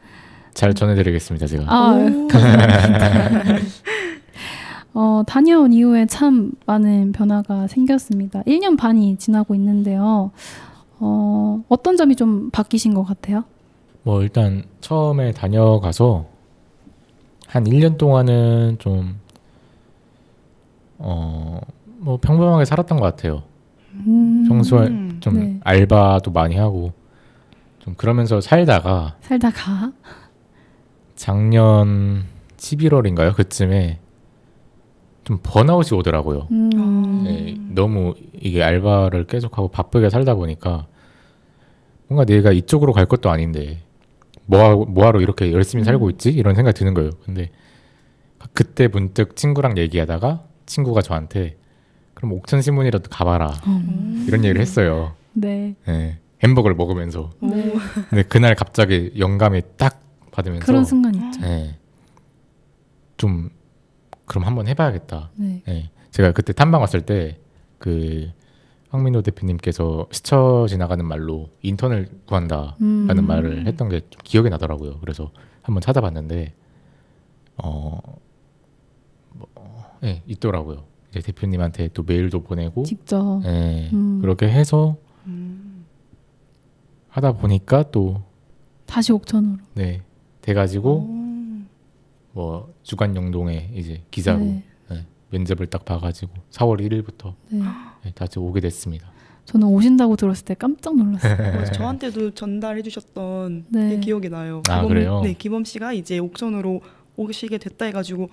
잘 전해드리겠습니다, 제가. 감사합니다. 다녀온 이후에 참 많은 변화가 생겼습니다. 1년 반이 지나고 있는데요. 어떤 점이 좀 바뀌신 것 같아요? 뭐 일단 처음에 다녀가서 한 1년 동안은 좀 뭐 평범하게 살았던 것 같아요. 평소에 좀 네. 알바도 많이 하고 좀 그러면서 살다가 작년 11월인가요? 그쯤에 좀 번아웃이 오더라고요. 네, 너무 이게 알바를 계속하고 바쁘게 살다 보니까 뭔가 내가 이쪽으로 갈 것도 아닌데 뭐하러 이렇게 열심히 살고 있지? 이런 생각이 드는 거예요. 근데 그때 문득 친구랑 얘기하다가 친구가 저한테 그럼 옥천신문이라도 가봐라 이런 얘기를 했어요. 네. 네, 햄버거를 먹으면서. 네. 근데 그날 갑자기 영감이 딱 받으면서 그런 순간 있죠. 네, 좀 그럼 한번 해봐야겠다. 네. 네, 제가 그때 탐방 왔을 때 그 황민호 대표님께서 스쳐 지나가는 말로 인턴을 구한다라는 말을 했던 게 좀 기억이 나더라고요. 그래서 한번 찾아봤는데 네, 있더라고요. 이제 대표님한테 또 메일도 보내고 직접. 네, 그렇게 해서 하다 보니까 또 다시 옥천으로. 네, 돼가지고 뭐 주간 영동에 이제 기자로 네. 네, 면접을 딱 봐가지고 4월 1일부터 네. 네, 다시 오게 됐습니다. 저는 오신다고 들었을 때 깜짝 놀랐어요. 맞아, 저한테도 전달해 주셨던 네. 게 기억이 나요. 그래요? 네, 기범 씨가 이제 옥천으로 오시게 됐다 해가지고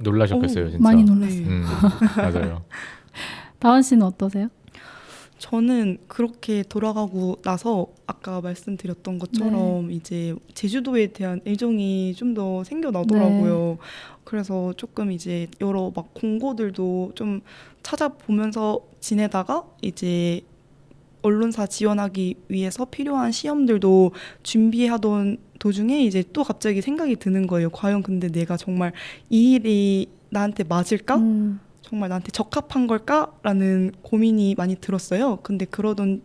놀라셨겠어요, 진짜. 많이 놀랐어요. 네. 맞아요. 다은 씨는 어떠세요? 저는 그렇게 돌아가고 나서 아까 말씀드렸던 것처럼 이제 제주도에 대한 애정이 좀 더 생겨나더라고요. 그래서 조금 이제 여러 막 공고들도 좀 찾아보면서 지내다가 이제 언론사 지원하기 위해서 필요한 시험들도 준비하던 도중에 이제 또 갑자기 생각이 드는 거예요. 과연 근데 내가 정말 이 일이 나한테 맞을까? 정말 나한테 적합한 걸까라는 고민이 많이 들었어요. 근데 그러던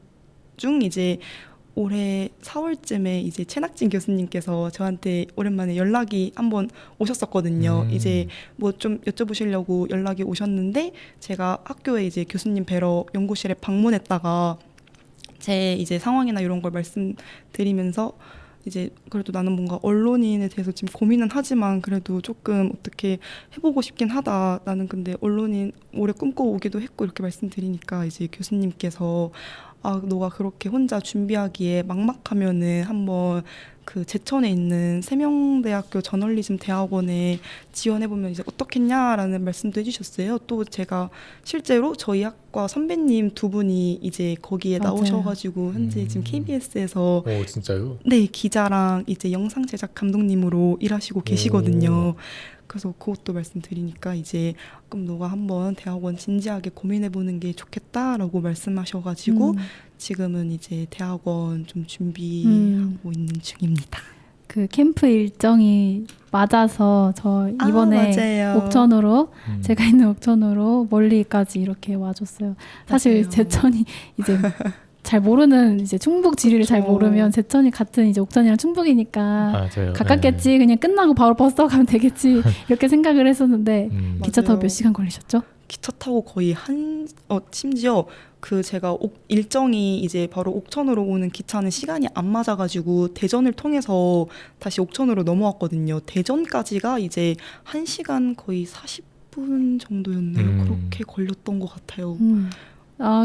중 이제 올해 4월쯤에 이제 최낙진 교수님께서 저한테 오랜만에 연락이 한번 오셨었거든요. 이제 뭐 좀 여쭤보시려고 연락이 오셨는데 제가 학교에 이제 교수님 뵈러 연구실에 방문했다가 제 이제 상황이나 이런 걸 말씀드리면서 이제 그래도 나는 뭔가 언론인에 대해서 지금 고민은 하지만 그래도 조금 어떻게 해보고 싶긴 하다. 나는 근데 언론인 오래 꿈꿔오기도 했고 이렇게 말씀드리니까 이제 교수님께서 아, 너가 그렇게 혼자 준비하기에 막막하면은 한번 그 제천에 있는 세명대학교 저널리즘 대학원에 지원해보면 이제 어떻겠냐라는 말씀도 해주셨어요. 또 제가 실제로 저희 학과 선배님 두 분이 이제 거기에 맞아요. 나오셔가지고 현재 지금 KBS에서 오 진짜요? 네, 기자랑 이제 영상 제작 감독님으로 일하시고 계시거든요. 그래서 그것도 말씀드리니까 이제 그럼 너가 한번 대학원 진지하게 고민해보는 게 좋겠다라고 말씀하셔가지고 지금은 이제 대학원 좀 준비하고 있는 중입니다. 그 캠프 일정이 맞아서 저 이번에 맞아요. 옥천으로 제가 있는 옥천으로 멀리까지 이렇게 와줬어요. 사실 맞아요. 제천이 이제 잘 모르는 이제 충북 지리를 잘 그쵸. 모르면 제천이 같은 이제 옥천이랑 충북이니까 맞아요. 가깝겠지. 그냥 끝나고 바로 버스 타고 가면 되겠지. 이렇게 생각을 했었는데 기차 타고 맞아요. 몇 시간 걸리셨죠? 기차 타고 거의 심지어 그 제가 일정이 이제 바로 옥천으로 오는 기차는 시간이 안 맞아가지고 대전을 통해서 다시 옥천으로 넘어왔거든요. 대전까지가 이제 1시간 거의 40분 정도였나요? 그렇게 걸렸던 것 같아요.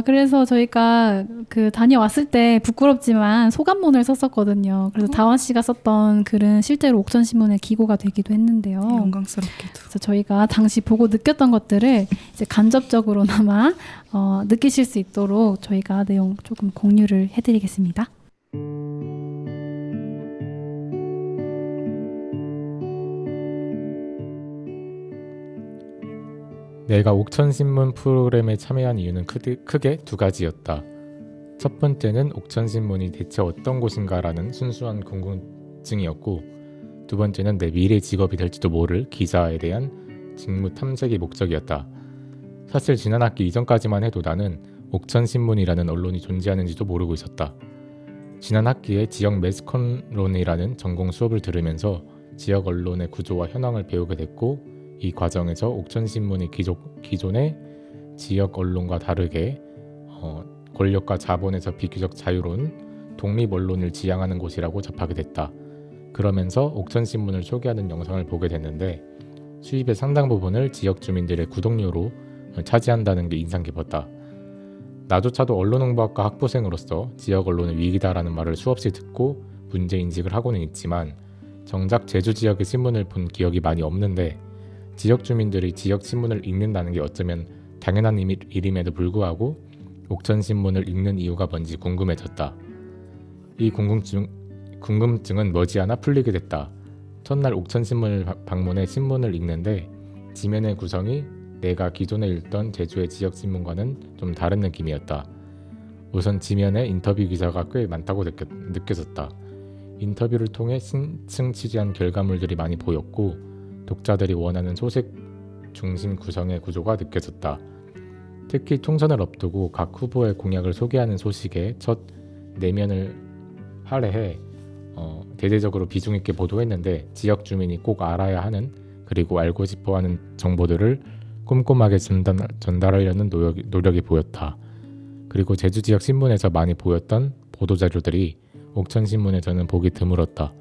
그래서 저희가 그 다녀왔을 때 부끄럽지만 소감문을 썼었거든요. 그래서 다원 씨가 썼던 글은 실제로 옥천신문에 기고가 되기도 했는데요. 네, 영광스럽게도. 그래서 저희가 당시 보고 느꼈던 것들을 이제 간접적으로나마 느끼실 수 있도록 저희가 내용 조금 공유를 해드리겠습니다. 내가 옥천신문 프로그램에 참여한 이유는 크게 두 가지였다. 첫 번째는 옥천신문이 대체 어떤 곳인가라는 순수한 궁금증이었고, 두 번째는 내 미래 직업이 될지도 모를 기자에 대한 직무 탐색의 목적이었다. 사실 지난 학기 이전까지만 해도 나는 옥천신문이라는 언론이 존재하는지도 모르고 있었다. 지난 학기에 지역 매스컴론이라는 전공 수업을 들으면서 지역 언론의 구조와 현황을 배우게 됐고, 이 과정에서 옥천신문이 기존의 지역 언론과 다르게 권력과 자본에서 비교적 자유로운 독립 언론을 지향하는 곳이라고 접하게 됐다. 그러면서 옥천신문을 소개하는 영상을 보게 됐는데 수입의 상당 부분을 지역 주민들의 구독료로 차지한다는 게 인상 깊었다. 나조차도 언론홍보학과 학부생으로서 지역 언론은 위기다라는 말을 수없이 듣고 문제인식을 하고는 있지만 정작 제주 지역의 신문을 본 기억이 많이 없는데 지역 주민들이 지역 신문을 읽는다는 게 어쩌면 당연한 일임에도 불구하고 옥천신문을 읽는 이유가 뭔지 궁금해졌다. 이 궁금증은 머지않아 풀리게 됐다. 첫날 옥천신문을 방문해 신문을 읽는데 지면의 구성이 내가 기존에 읽던 제주의 지역신문과는 좀 다른 느낌이었다. 우선 지면에 인터뷰 기사가 꽤 많다고 느껴졌다. 인터뷰를 통해 신층 취재한 결과물들이 많이 보였고 독자들이 원하는 소식 중심 구성의 구조가 느껴졌다. 특히 총선을 앞두고 각 후보의 공약을 소개하는 소식에 첫 내면을 할애해 대대적으로 비중 있게 보도했는데 지역 주민이 꼭 알아야 하는 그리고 알고 싶어하는 정보들을 꼼꼼하게 전달하려는 노력이 보였다. 그리고 제주 지역 신문에서 많이 보였던 보도자료들이 옥천신문에서는 보기 드물었다.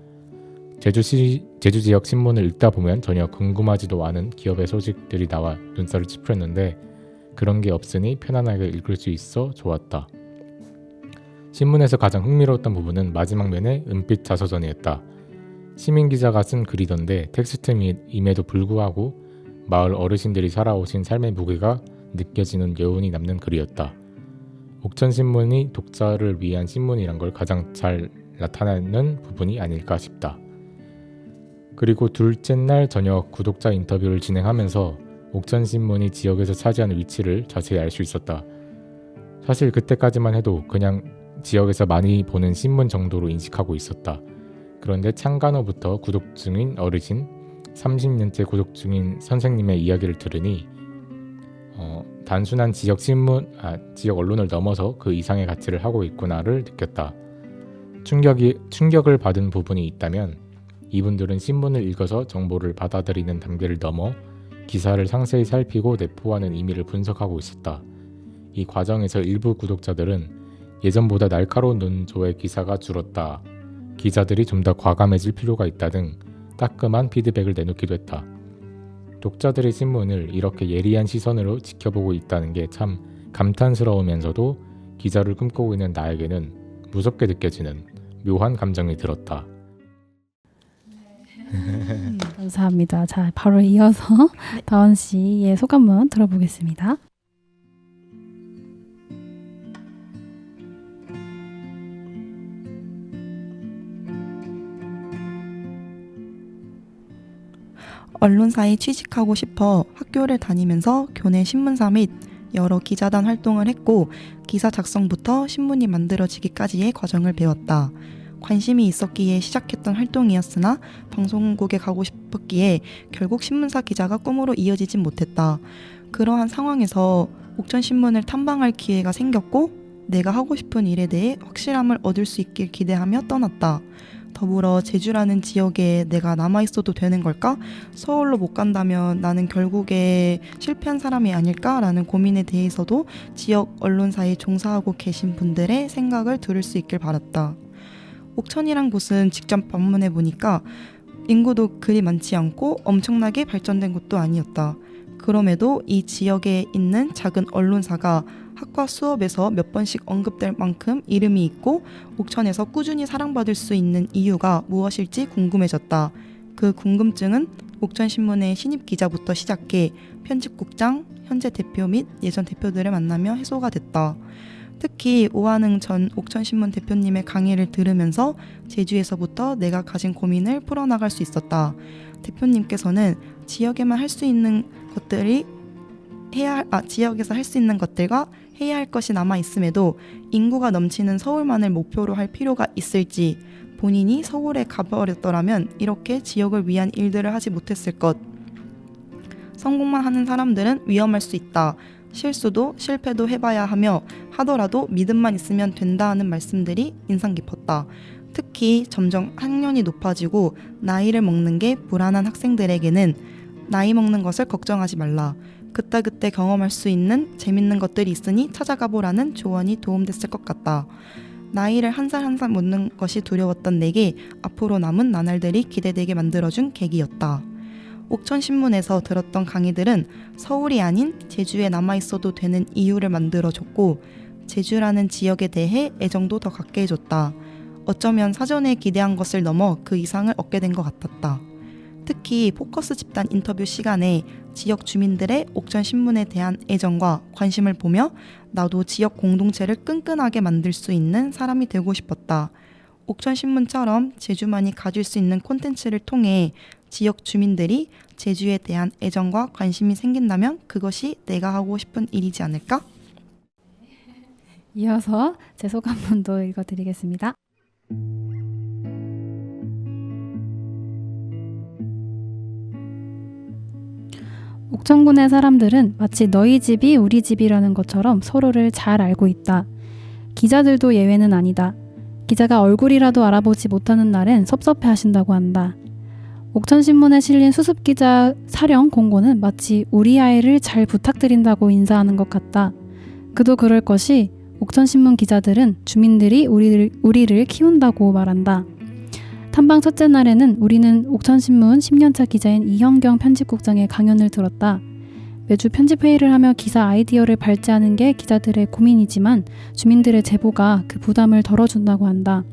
제주 지역 신문을 읽다 보면 전혀 궁금하지도 않은 기업의 소식들이 나와 눈살을 찌푸렸는데 그런 게 없으니 편안하게 읽을 수 있어 좋았다. 신문에서 가장 흥미로웠던 부분은 마지막 면의 은빛 자서전이었다. 시민 기자가 쓴 글이던데 텍스트임에도 불구하고 마을 어르신들이 살아오신 삶의 무게가 느껴지는 여운이 남는 글이었다. 옥천신문이 독자를 위한 신문이란 걸 가장 잘 나타내는 부분이 아닐까 싶다. 그리고 둘째 날 저녁 구독자 인터뷰를 진행하면서 옥천신문이 지역에서 차지하는 위치를 자세히 알 수 있었다. 사실 그때까지만 해도 그냥 지역에서 많이 보는 신문 정도로 인식하고 있었다. 그런데 창간 후부터 구독 중인 어르신, 30년째 구독 중인 선생님의 이야기를 들으니 단순한 지역 언론을 넘어서 그 이상의 가치를 하고 있구나를 느꼈다. 충격을 받은 부분이 있다면 이분들은 신문을 읽어서 정보를 받아들이는 단계를 넘어 기사를 상세히 살피고 내포하는 의미를 분석하고 있었다. 이 과정에서 일부 구독자들은 예전보다 날카로운 논조의 기사가 줄었다. 기자들이 좀 더 과감해질 필요가 있다 등 따끔한 피드백을 내놓기도 했다. 독자들의 신문을 이렇게 예리한 시선으로 지켜보고 있다는 게 참 감탄스러우면서도 기자를 꿈꾸고 있는 나에게는 무섭게 느껴지는 묘한 감정이 들었다. 감사합니다. 자, 바로 이어서 다원 씨의 소감문 들어보겠습니다. 언론사에 취직하고 싶어 학교를 다니면서 교내 신문사 및 여러 기자단 활동을 했고 기사 작성부터 신문이 만들어지기까지의 과정을 배웠다. 관심이 있었기에 시작했던 활동이었으나 방송국에 가고 싶었기에 결국 신문사 기자가 꿈으로 이어지진 못했다. 그러한 상황에서 옥천신문을 탐방할 기회가 생겼고 내가 하고 싶은 일에 대해 확실함을 얻을 수 있길 기대하며 떠났다. 더불어 제주라는 지역에 내가 남아있어도 되는 걸까? 서울로 못 간다면 나는 결국에 실패한 사람이 아닐까라는 고민에 대해서도 지역 언론사에 종사하고 계신 분들의 생각을 들을 수 있길 바랐다. 옥천이란 곳은 직접 방문해 보니까 인구도 그리 많지 않고 엄청나게 발전된 곳도 아니었다. 그럼에도 이 지역에 있는 작은 언론사가 학과 수업에서 몇 번씩 언급될 만큼 이름이 있고 옥천에서 꾸준히 사랑받을 수 있는 이유가 무엇일지 궁금해졌다. 그 궁금증은 옥천신문의 신입 기자부터 시작해 편집국장, 현재 대표 및 예전 대표들을 만나며 해소가 됐다. 특히 오한흥 전 옥천신문 대표님의 강의를 들으면서 제주에서부터 내가 가진 고민을 풀어나갈 수 있었다. 대표님께서는 지역에만 할 수 있는 것들이 지역에서 할 수 있는 것들과 해야 할 것이 남아 있음에도 인구가 넘치는 서울만을 목표로 할 필요가 있을지, 본인이 서울에 가버렸더라면 이렇게 지역을 위한 일들을 하지 못했을 것, 성공만 하는 사람들은 위험할 수 있다, 실수도 실패도 해봐야 하며 하더라도 믿음만 있으면 된다는 말씀들이 인상 깊었다. 특히 점점 학년이 높아지고 나이를 먹는 게 불안한 학생들에게는 나이 먹는 것을 걱정하지 말라, 그때그때 경험할 수 있는 재밌는 것들이 있으니 찾아가 보라는 조언이 도움됐을 것 같다. 나이를 한 살 한 살 먹는 것이 두려웠던 내게 앞으로 남은 나날들이 기대되게 만들어준 계기였다. 옥천신문에서 들었던 강의들은 서울이 아닌 제주에 남아있어도 되는 이유를 만들어줬고 제주라는 지역에 대해 애정도 더 갖게 해줬다. 어쩌면 사전에 기대한 것을 넘어 그 이상을 얻게 된 것 같았다. 특히 포커스 집단 인터뷰 시간에 지역 주민들의 옥천신문에 대한 애정과 관심을 보며 나도 지역 공동체를 끈끈하게 만들 수 있는 사람이 되고 싶었다. 옥천신문처럼 제주만이 가질 수 있는 콘텐츠를 통해 지역 주민들이 제주에 대한 애정과 관심이 생긴다면 그것이 내가 하고 싶은 일이지 않을까? 이어서 제 소감문도 읽어드리겠습니다. 옥천군의 사람들은 마치 너희 집이 우리 집이라는 것처럼 서로를 잘 알고 있다. 기자들도 예외는 아니다. 기자가 얼굴이라도 알아보지 못하는 날엔 섭섭해 하신다고 한다. 옥천신문에 실린 수습기자 사령 공고는 마치 우리 아이를 잘 부탁드린다고 인사하는 것 같다. 그도 그럴 것이 옥천신문 기자들은 주민들이 우리를 키운다고 말한다. 탐방 첫째 날에는 우리는 옥천신문 10년차 기자인 이현경 편집국장의 강연을 들었다. 매주 편집회의를 하며 기사 아이디어를 발제하는 게 기자들의 고민이지만 주민들의 제보가 그 부담을 덜어준다고 한다.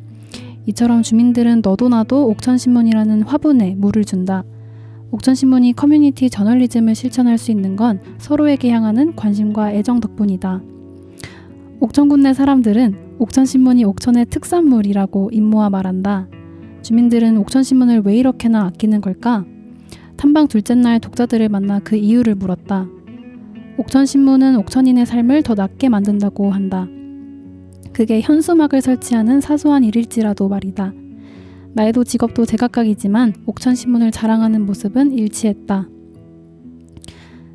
이처럼 주민들은 너도 나도 옥천신문이라는 화분에 물을 준다. 옥천신문이 커뮤니티 저널리즘을 실천할 수 있는 건 서로에게 향하는 관심과 애정 덕분이다. 옥천군 내 사람들은 옥천신문이 옥천의 특산물이라고 임모아 말한다. 주민들은 옥천신문을 왜 이렇게나 아끼는 걸까? 탐방 둘째 날 독자들을 만나 그 이유를 물었다. 옥천신문은 옥천인의 삶을 더 낫게 만든다고 한다. 그게 현수막을 설치하는 사소한 일일지라도 말이다. 나이도 직업도 제각각이지만 옥천신문을 자랑하는 모습은 일치했다.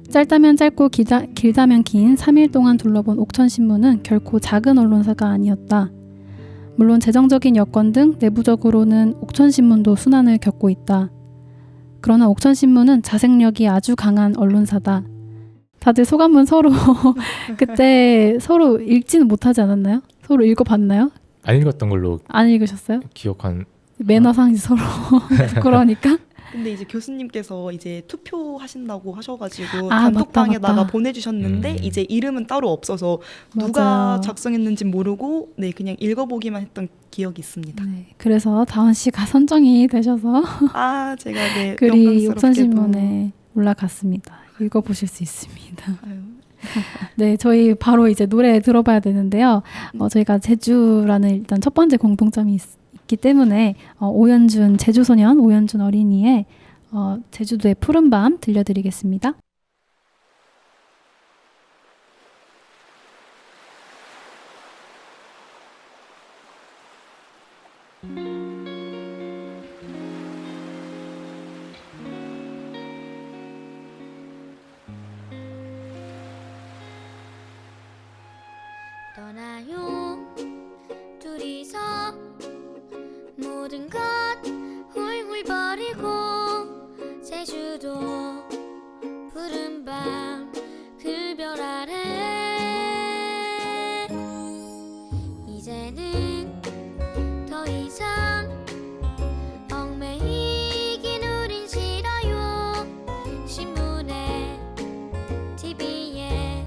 짧다면 짧고 길다면 긴 3일 동안 둘러본 옥천신문은 결코 작은 언론사가 아니었다. 물론 재정적인 여건 등 내부적으로는 옥천신문도 순환을 겪고 있다. 그러나 옥천신문은 자생력이 아주 강한 언론사다. 다들 소감문 서로 그때 서로 읽지는 못하지 않았나요? 서로 읽어봤나요? 안 읽었던 걸로 안 읽으셨어요? 기억한. 매너상이 서로 부끄러우니까. 근데 이제 교수님께서 이제 투표하신다고 하셔가지고 아, 단톡방에다가 맞다. 보내주셨는데 이제 이름은 따로 없어서 누가 맞아요. 작성했는지 모르고 네 그냥 읽어보기만 했던 기억이 있습니다. 네, 그래서 다원 씨가 선정이 되셔서 아 제가 네 글이 영광스럽게도 옥천신문에 올라갔습니다. 읽어보실 수 있습니다. 아유, 네, 저희 바로 이제 노래 들어봐야 되는데요. 저희가 제주라는 일단 첫 번째 공통점이 있기 때문에 오연준 제주소년 오연준 어린이의 제주도의 푸른밤 들려드리겠습니다. 떠나요 둘이서 모든 것 훌훌 버리고 제주도 푸른 밤 그 별 아래 이제는 더 이상 얽매이긴 우린 싫어요 신문에 TV에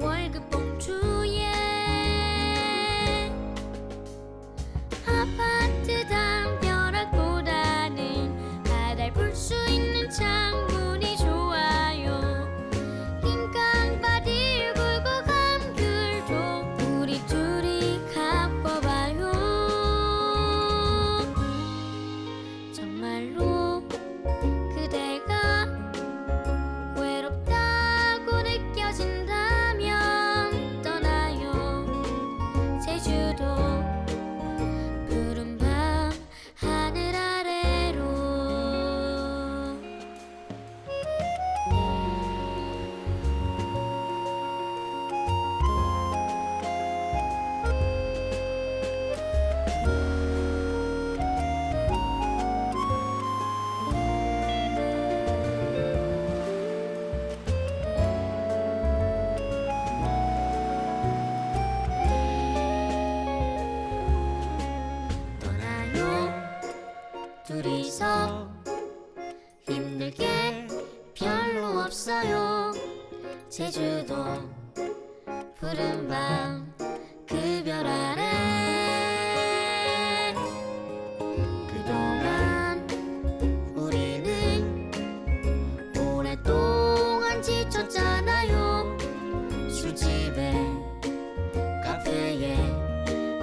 월급 봉투에 아파트 담벼락보다는 바다를 볼 수 있는 창문이 좋아요 흰강바디 굴고 감귤도 우리 둘이 가꿔봐요 정말로 그대가 외롭다고 느껴진다면 떠나요 제주도 푸른 밤 하늘 아래로 떠나요 둘이서 힘들게 별로 없어요 제주도 푸른 밤 그 별 아래 그동안 우리는 오랫동안 지쳤잖아요 술집에 카페에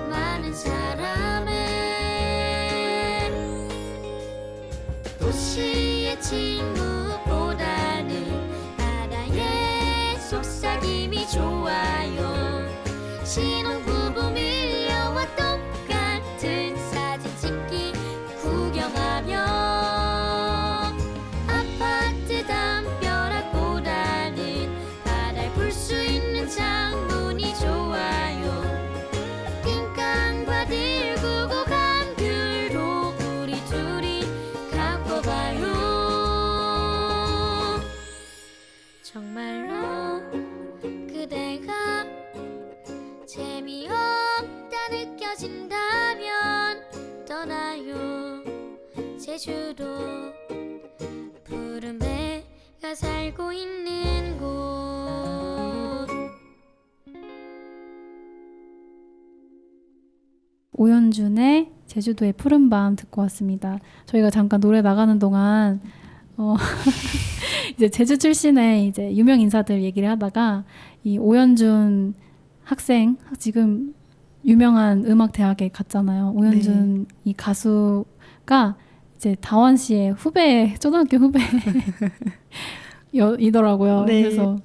많은 사람에 도시의 친구보다는 바다의 속삭임이 좋아요 신혼부부 밀려와 똑같은 사진 찍기 구경하며 아파트 담벼락보다는 바다를 볼 수 있는 창문이 좋아요 빈강과 들구고 감귤도 우리 둘이 갖고 봐요 정말로 그대가 재미없다 느껴진다면 떠나요 제주도 푸른 배가 살고 있는 곳 오연준의 제주도의 푸른 밤 듣고 왔습니다. 저희가 잠깐 노래 나가는 동안 이제 제주 출신의 이제 유명 인사들 얘기를 하다가 이 오연준 학생 지금 유명한 음악 대학에 갔잖아요. 오연준 이 가수가 이제 다원 씨의 후배 초등학교 후배 이더라고요. 네. 그래서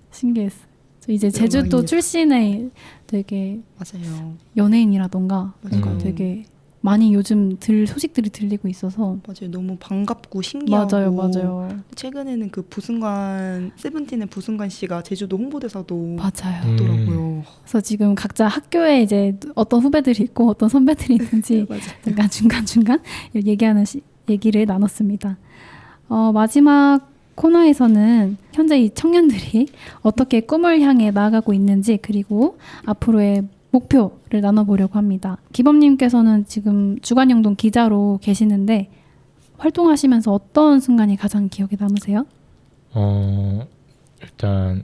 신기했어요. 이제 제주도 영광입니다. 출신의 되게 맞아요. 연예인이라던가 뭔가 맞아요. 되게 많이 요즘 소식들이 들리고 있어서 맞아요. 너무 반갑고 신기하고 맞아요. 최근에는 그 부승관 세븐틴의 부승관 씨가 제주도 홍보대사도 맞아요. 하더라고요. 그래서 지금 각자 학교에 이제 어떤 후배들이 있고 어떤 선배들이 있는지 맞아요. 잠깐 중간중간 얘기를 나눴습니다. 마지막 코너에서는 현재 이 청년들이 어떻게 꿈을 향해 나아가고 있는지 그리고 앞으로의 목표를 나눠보려고 합니다. 기범님께서는 지금 주간영동 기자로 계시는데 활동하시면서 어떤 순간이 가장 기억에 남으세요? 일단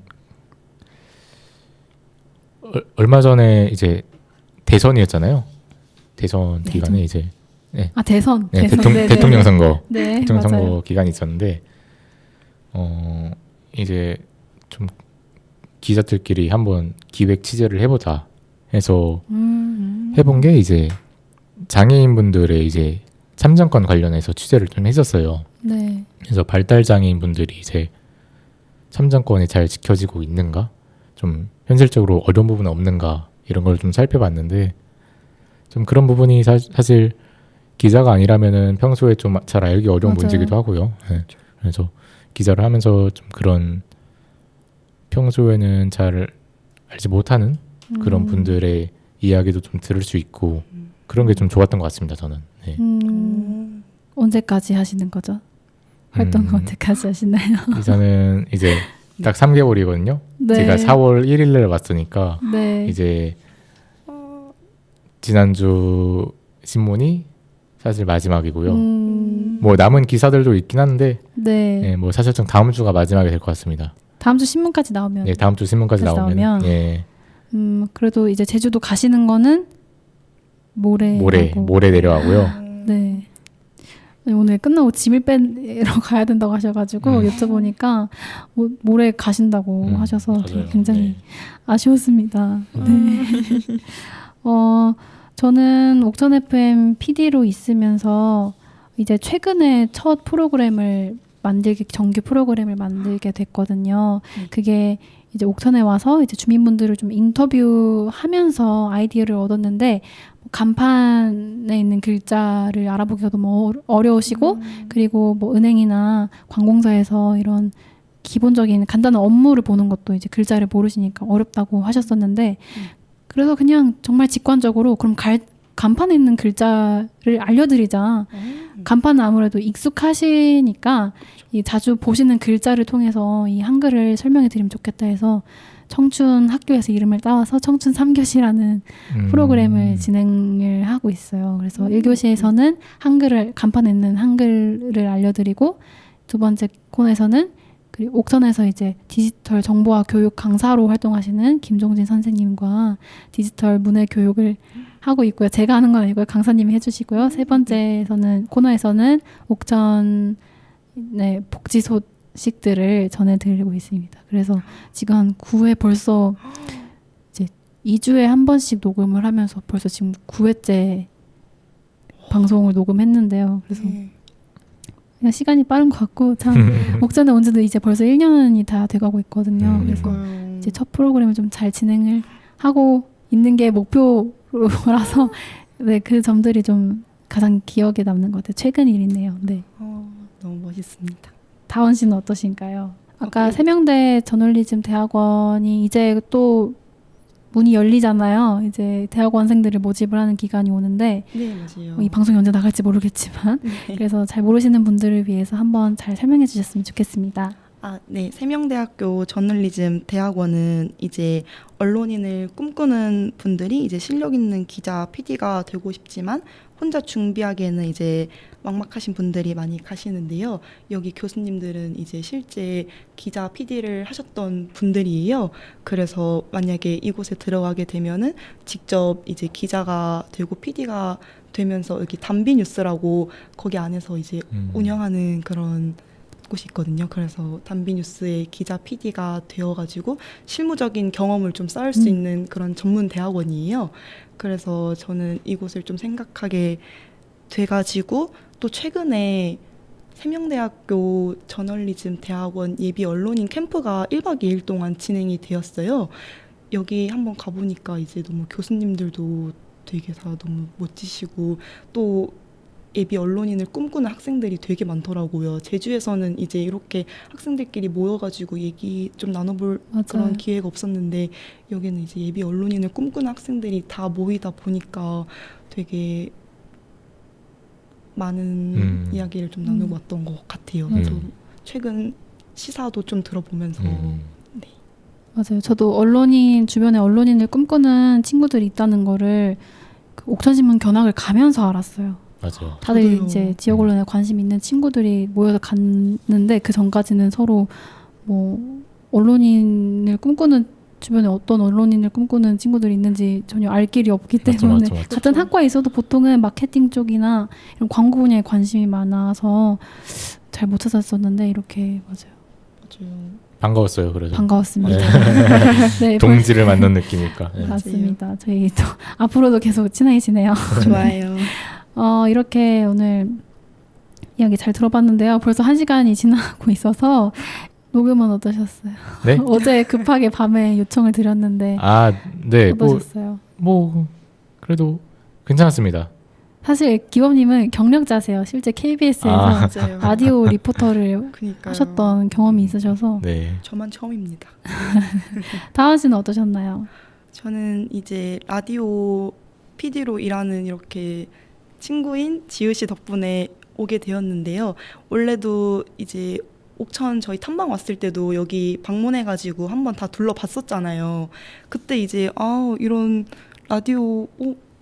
얼마 전에 이제 대선이었잖아요. 대선 네, 기간에 이제 아 대선. 네, 대선. 네네. 대통령 선거 네, 대통령 선거 맞아요. 기간이 있었는데 이제 좀 기자들끼리 한번 기획 취재를 해보자 해서 해본 게 이제 장애인분들의 이제 참정권 관련해서 취재를 좀 했었어요. 네. 그래서 발달 장애인분들이 이제 참정권이 잘 지켜지고 있는가, 좀 현실적으로 어려운 부분은 없는가 이런 걸 좀 살펴봤는데 좀 그런 부분이 사실 기자가 아니라면은 평소에 좀 잘 알기 어려운 맞아요. 문제기도 하고요. 네. 그래서 기자를 하면서 좀 그런 평소에는 잘 알지 못하는 그런 분들의 이야기도 좀 들을 수 있고 그런 게 좀 좋았던 것 같습니다. 저는. 네. 언제까지 하시는 거죠? 활동 언제까지 하시나요? 이제는 이제 딱 3개월이거든요. 네. 제가 4월 1일날 왔으니까 네. 이제 지난주 신문이 사실 마지막이고요. 뭐 남은 기사들도 있긴 한데 네. 뭐 사실상 다음 주가 마지막이 될 것 같습니다. 다음 주 신문까지 나오면. 네, 다음 주 신문까지 다시 나오면 나오면? 예, 그래도 이제 제주도 가시는 거는 모레. 모레 내려가고요. 네. 아니, 오늘 끝나고 짐을 빼러 가야 된다고 하셔가지고 여쭤보니까 모레 가신다고 하셔서 맞아요. 굉장히 네. 아쉬웠습니다. 네. 저는 옥천 FM PD로 있으면서 이제 최근에 첫 프로그램을 정규 프로그램을 만들게 됐거든요. 그게 이제 옥천에 와서 이제 주민분들을 좀 인터뷰하면서 아이디어를 얻었는데 간판에 있는 글자를 알아보기가 너무 어려우시고 그리고 뭐 은행이나 관공서에서 이런 기본적인 간단한 업무를 보는 것도 이제 글자를 모르시니까 어렵다고 하셨었는데 그래서 그냥 정말 직관적으로 그럼 간판에 있는 글자를 알려드리자. 간판은 아무래도 익숙하시니까 이 자주 보시는 글자를 통해서 이 한글을 설명해 드리면 좋겠다 해서 청춘 학교에서 이름을 따와서 청춘 3교시라는 프로그램을 진행을 하고 있어요. 그래서 1교시에서는 간판에 있는 한글을 알려드리고 두 번째 코너에서는 그리고 옥천에서 이제 디지털 정보화 교육 강사로 활동하시는 김종진 선생님과 디지털 문해 교육을 하고 있고요. 제가 하는 건 아니고요. 강사님이 해주시고요. 세 번째에서는 코너에서는 옥천 복지 소식들을 전해드리고 있습니다. 그래서 지금 한 9회 벌써 이제 2주에 한 번씩 녹음을 하면서 벌써 지금 9회째 방송을 녹음했는데요. 그래서 그냥 시간이 빠른 것 같고 참 옥천에 온 지도 이제 벌써 1년이 다 돼가고 있거든요. 그래서 이제 첫 프로그램을 좀 잘 진행을 하고 있는 게 목표라서 네, 그 점들이 좀 가장 기억에 남는 것 같아요. 최근 일이네요. 네. 너무 멋있습니다. 다원 씨는 어떠신가요? 아까 그리고- 세명대 저널리즘 대학원이 이제 또 문이 열리잖아요. 이제 대학원생들을 모집을 하는 기간이 오는데 네, 맞아요. 이 방송이 언제 나갈지 모르겠지만 그래서 잘 모르시는 분들을 위해서 한번 잘 설명해 주셨으면 좋겠습니다. 네. 세명대학교 저널리즘 대학원은 이제 언론인을 꿈꾸는 분들이 이제 실력 있는 기자, PD가 되고 싶지만 혼자 준비하기에는 이제 막막하신 분들이 많이 가시는데요. 여기 교수님들은 이제 실제 기자, PD를 하셨던 분들이에요. 그래서 만약에 이곳에 들어가게 되면은 직접 이제 기자가 되고 PD가 되면서 여기 담비 뉴스라고 거기 안에서 이제 운영하는 그런 곳이 있거든요. 그래서 담비 뉴스의 기자 PD가 되어가지고 실무적인 경험을 좀 쌓을 수 있는 그런 전문 대학원이에요. 그래서 저는 이곳을 좀 생각하게 돼가지고 또 최근에 세명대학교 저널리즘 대학원 예비 언론인 캠프가 1박 2일 동안 진행이 되었어요. 여기 한번 가보니까 이제 너무 교수님들도 되게 다 너무 멋지시고 또 예비 언론인을 꿈꾸는 학생들이 되게 많더라고요. 제주에서는 이제 이렇게 학생들끼리 모여가지고 얘기 좀 나눠볼 맞아요. 그런 기회가 없었는데 여기는 이제 예비 언론인을 꿈꾸는 학생들이 다 모이다 보니까 되게 많은 이야기를 좀 나누고 왔던 것 같아요. 그래서 최근 시사도 좀 들어보면서 맞아요. 저도 주변에 언론인을 꿈꾸는 친구들이 있다는 거를 그 옥천신문 견학을 가면서 알았어요. 맞아요. 다들 저도요. 이제 지역 언론에 관심 있는 친구들이 모여서 갔는데 그 전까지는 서로 뭐 언론인을 꿈꾸는 주변에 어떤 언론인을 꿈꾸는 친구들이 있는지 전혀 알 길이 없기 맞죠, 때문에 맞죠, 맞죠. 같은 학과에 있어도 보통은 마케팅 쪽이나 이런 광고 분야에 관심이 많아서 잘 못 찾았었는데 이렇게 맞아요. 반가웠어요. 그래서 반가웠습니다. 네, 동지를 만난 느낌일까. 네. 맞습니다. 저희 또 앞으로도 계속 친해지네요. 좋아요. 이렇게 오늘 이야기 잘 들어봤는데요. 벌써 1시간이 지나고 있어서 녹음은 어떠셨어요? 네? 어제 급하게 밤에 요청을 드렸는데 네. 어떠셨어요? 뭐 그래도 괜찮았습니다. 사실 기범님은 경력자세요. 실제 KBS에서 맞아요. 라디오 리포터를 그러니까요. 하셨던 경험이 있으셔서 네. 저만 처음입니다. 다은 씨는 어떠셨나요? 저는 이제 라디오 PD로 일하는 이렇게 친구인 지우 씨 덕분에 오게 되었는데요. 원래도 이제 옥천 저희 탐방 왔을 때도 여기 방문해가지고 한번 다 둘러봤었잖아요. 그때 이제 이런 라디오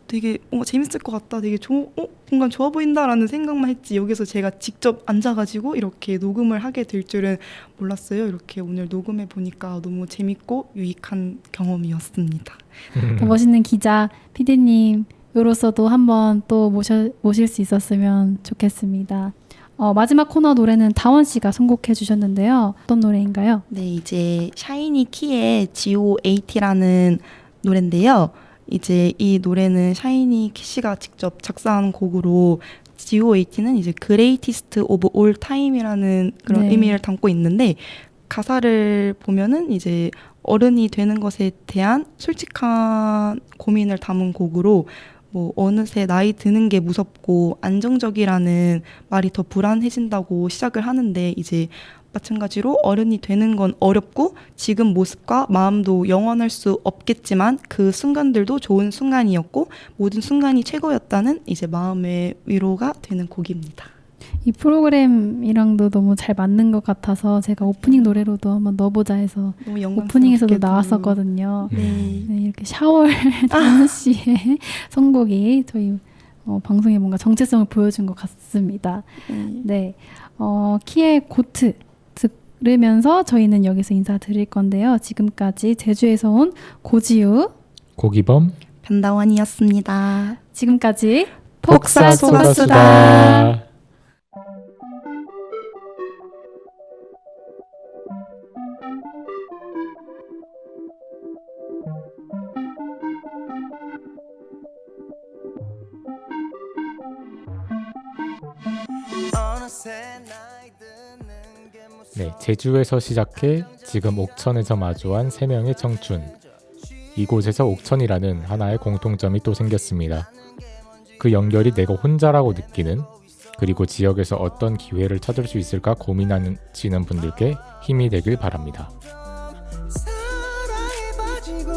되게 뭔가 재밌을 것 같다. 되게 공간 좋아 보인다라는 생각만 했지. 여기서 제가 직접 앉아가지고 이렇게 녹음을 하게 될 줄은 몰랐어요. 이렇게 오늘 녹음해 보니까 너무 재밌고 유익한 경험이었습니다. 더 멋있는 기자, PD님으로서도 한번 또 모실 수 있었으면 좋겠습니다. 마지막 코너 노래는 다원 씨가 선곡해 주셨는데요. 어떤 노래인가요? 네, 이제 샤이니 키의 GOAT라는 노래인데요. 이제 이 노래는 샤이니 키 씨가 직접 작사한 곡으로 GOAT는 이제 Greatest of All Time이라는 그런 네. 의미를 담고 있는데 가사를 보면은 이제 어른이 되는 것에 대한 솔직한 고민을 담은 곡으로 뭐 어느새 나이 드는 게 무섭고 안정적이라는 말이 더 불안해진다고 시작을 하는데 이제 마찬가지로 어른이 되는 건 어렵고 지금 모습과 마음도 영원할 수 없겠지만 그 순간들도 좋은 순간이었고 모든 순간이 최고였다는 이제 마음의 위로가 되는 곡입니다. 이 프로그램이랑도 너무 잘 맞는 것 같아서 제가 오프닝 노래로도 한번 넣어보자 해서 너무 영광스럽게도. 오프닝에서도 나왔었거든요. 네. 네, 이렇게 샤월 다은 씨의 선곡이 저희 방송에 뭔가 정체성을 보여준 것 같습니다. 네, 키의 고트 들으면서 저희는 여기서 인사드릴 건데요. 지금까지 제주에서 온 고지우, 고기범 변다원이었습니다. 지금까지 복사소가수다. 어느새 나이 드는 게 무슨 네, 제주에서 시작해 지금 옥천에서 마주한 3명의 청춘. 이곳에서 옥천이라는 하나의 공통점이 또 생겼습니다. 그 연결이 내가 혼자라고 느끼는, 그리고 지역에서 어떤 기회를 찾을 수 있을까 고민하시는 분들께 힘이 되길 바랍니다. 사랑에 빠지고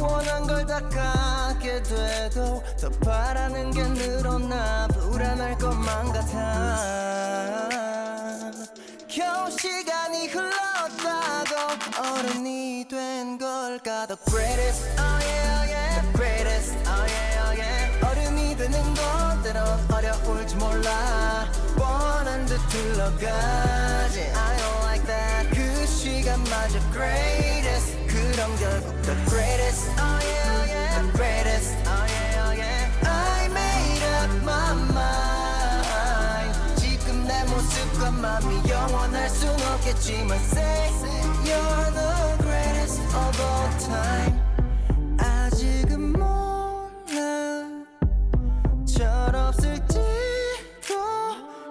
원한 걸 다 갖게 돼도 더 바라는 게 늘어나 불안할 것만 같아. 겨우 시간이 흘렀다고 어른이 된 걸까. The greatest, oh yeah, oh yeah, the greatest, oh yeah, oh yeah. 어른이 되는 건 때론 어려울지 몰라. 뻔한 듯 흘러가지. I don't like that. 그 시간마저 greatest. 그럼 결국 the greatest, oh yeah, oh yeah, the greatest, oh yeah, oh yeah. I made up my mind. 지금 내 모습과 맘이 영원할 순 없겠지만 say you're the greatest of all time. 아직은 몰라 철없을지도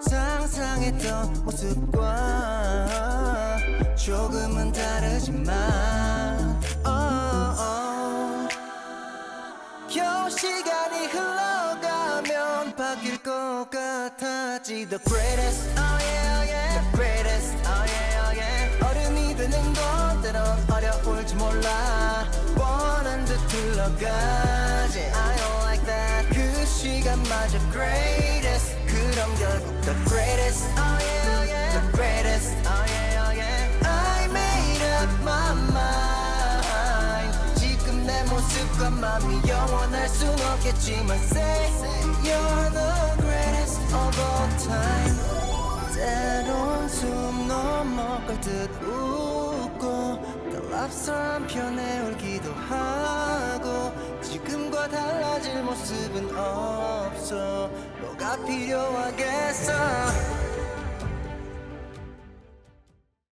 상상했던 모습과 조금은 다르지만 겨우 시간이 흘러가면 바뀔 것 같았지. The greatest, oh yeah, oh yeah, the greatest, oh yeah, oh yeah. 어른이 되는 건 때론 어려울지 몰라. 뻔한 듯 흘러가지. I don't like that. 그 시간마저 greatest. 그럼 결국 the greatest, oh yeah, oh yeah, the greatest, oh yeah, oh yeah. I made up my mind. 지금 내 모습과 맘이 영원할 순 없겠지만 say you're the greatest. for time 때론 숨 넘어갈 듯 웃고 The lobster 한편에 울기도 하고 지금과 달라질 모습은 없어 뭐가 필요하겠어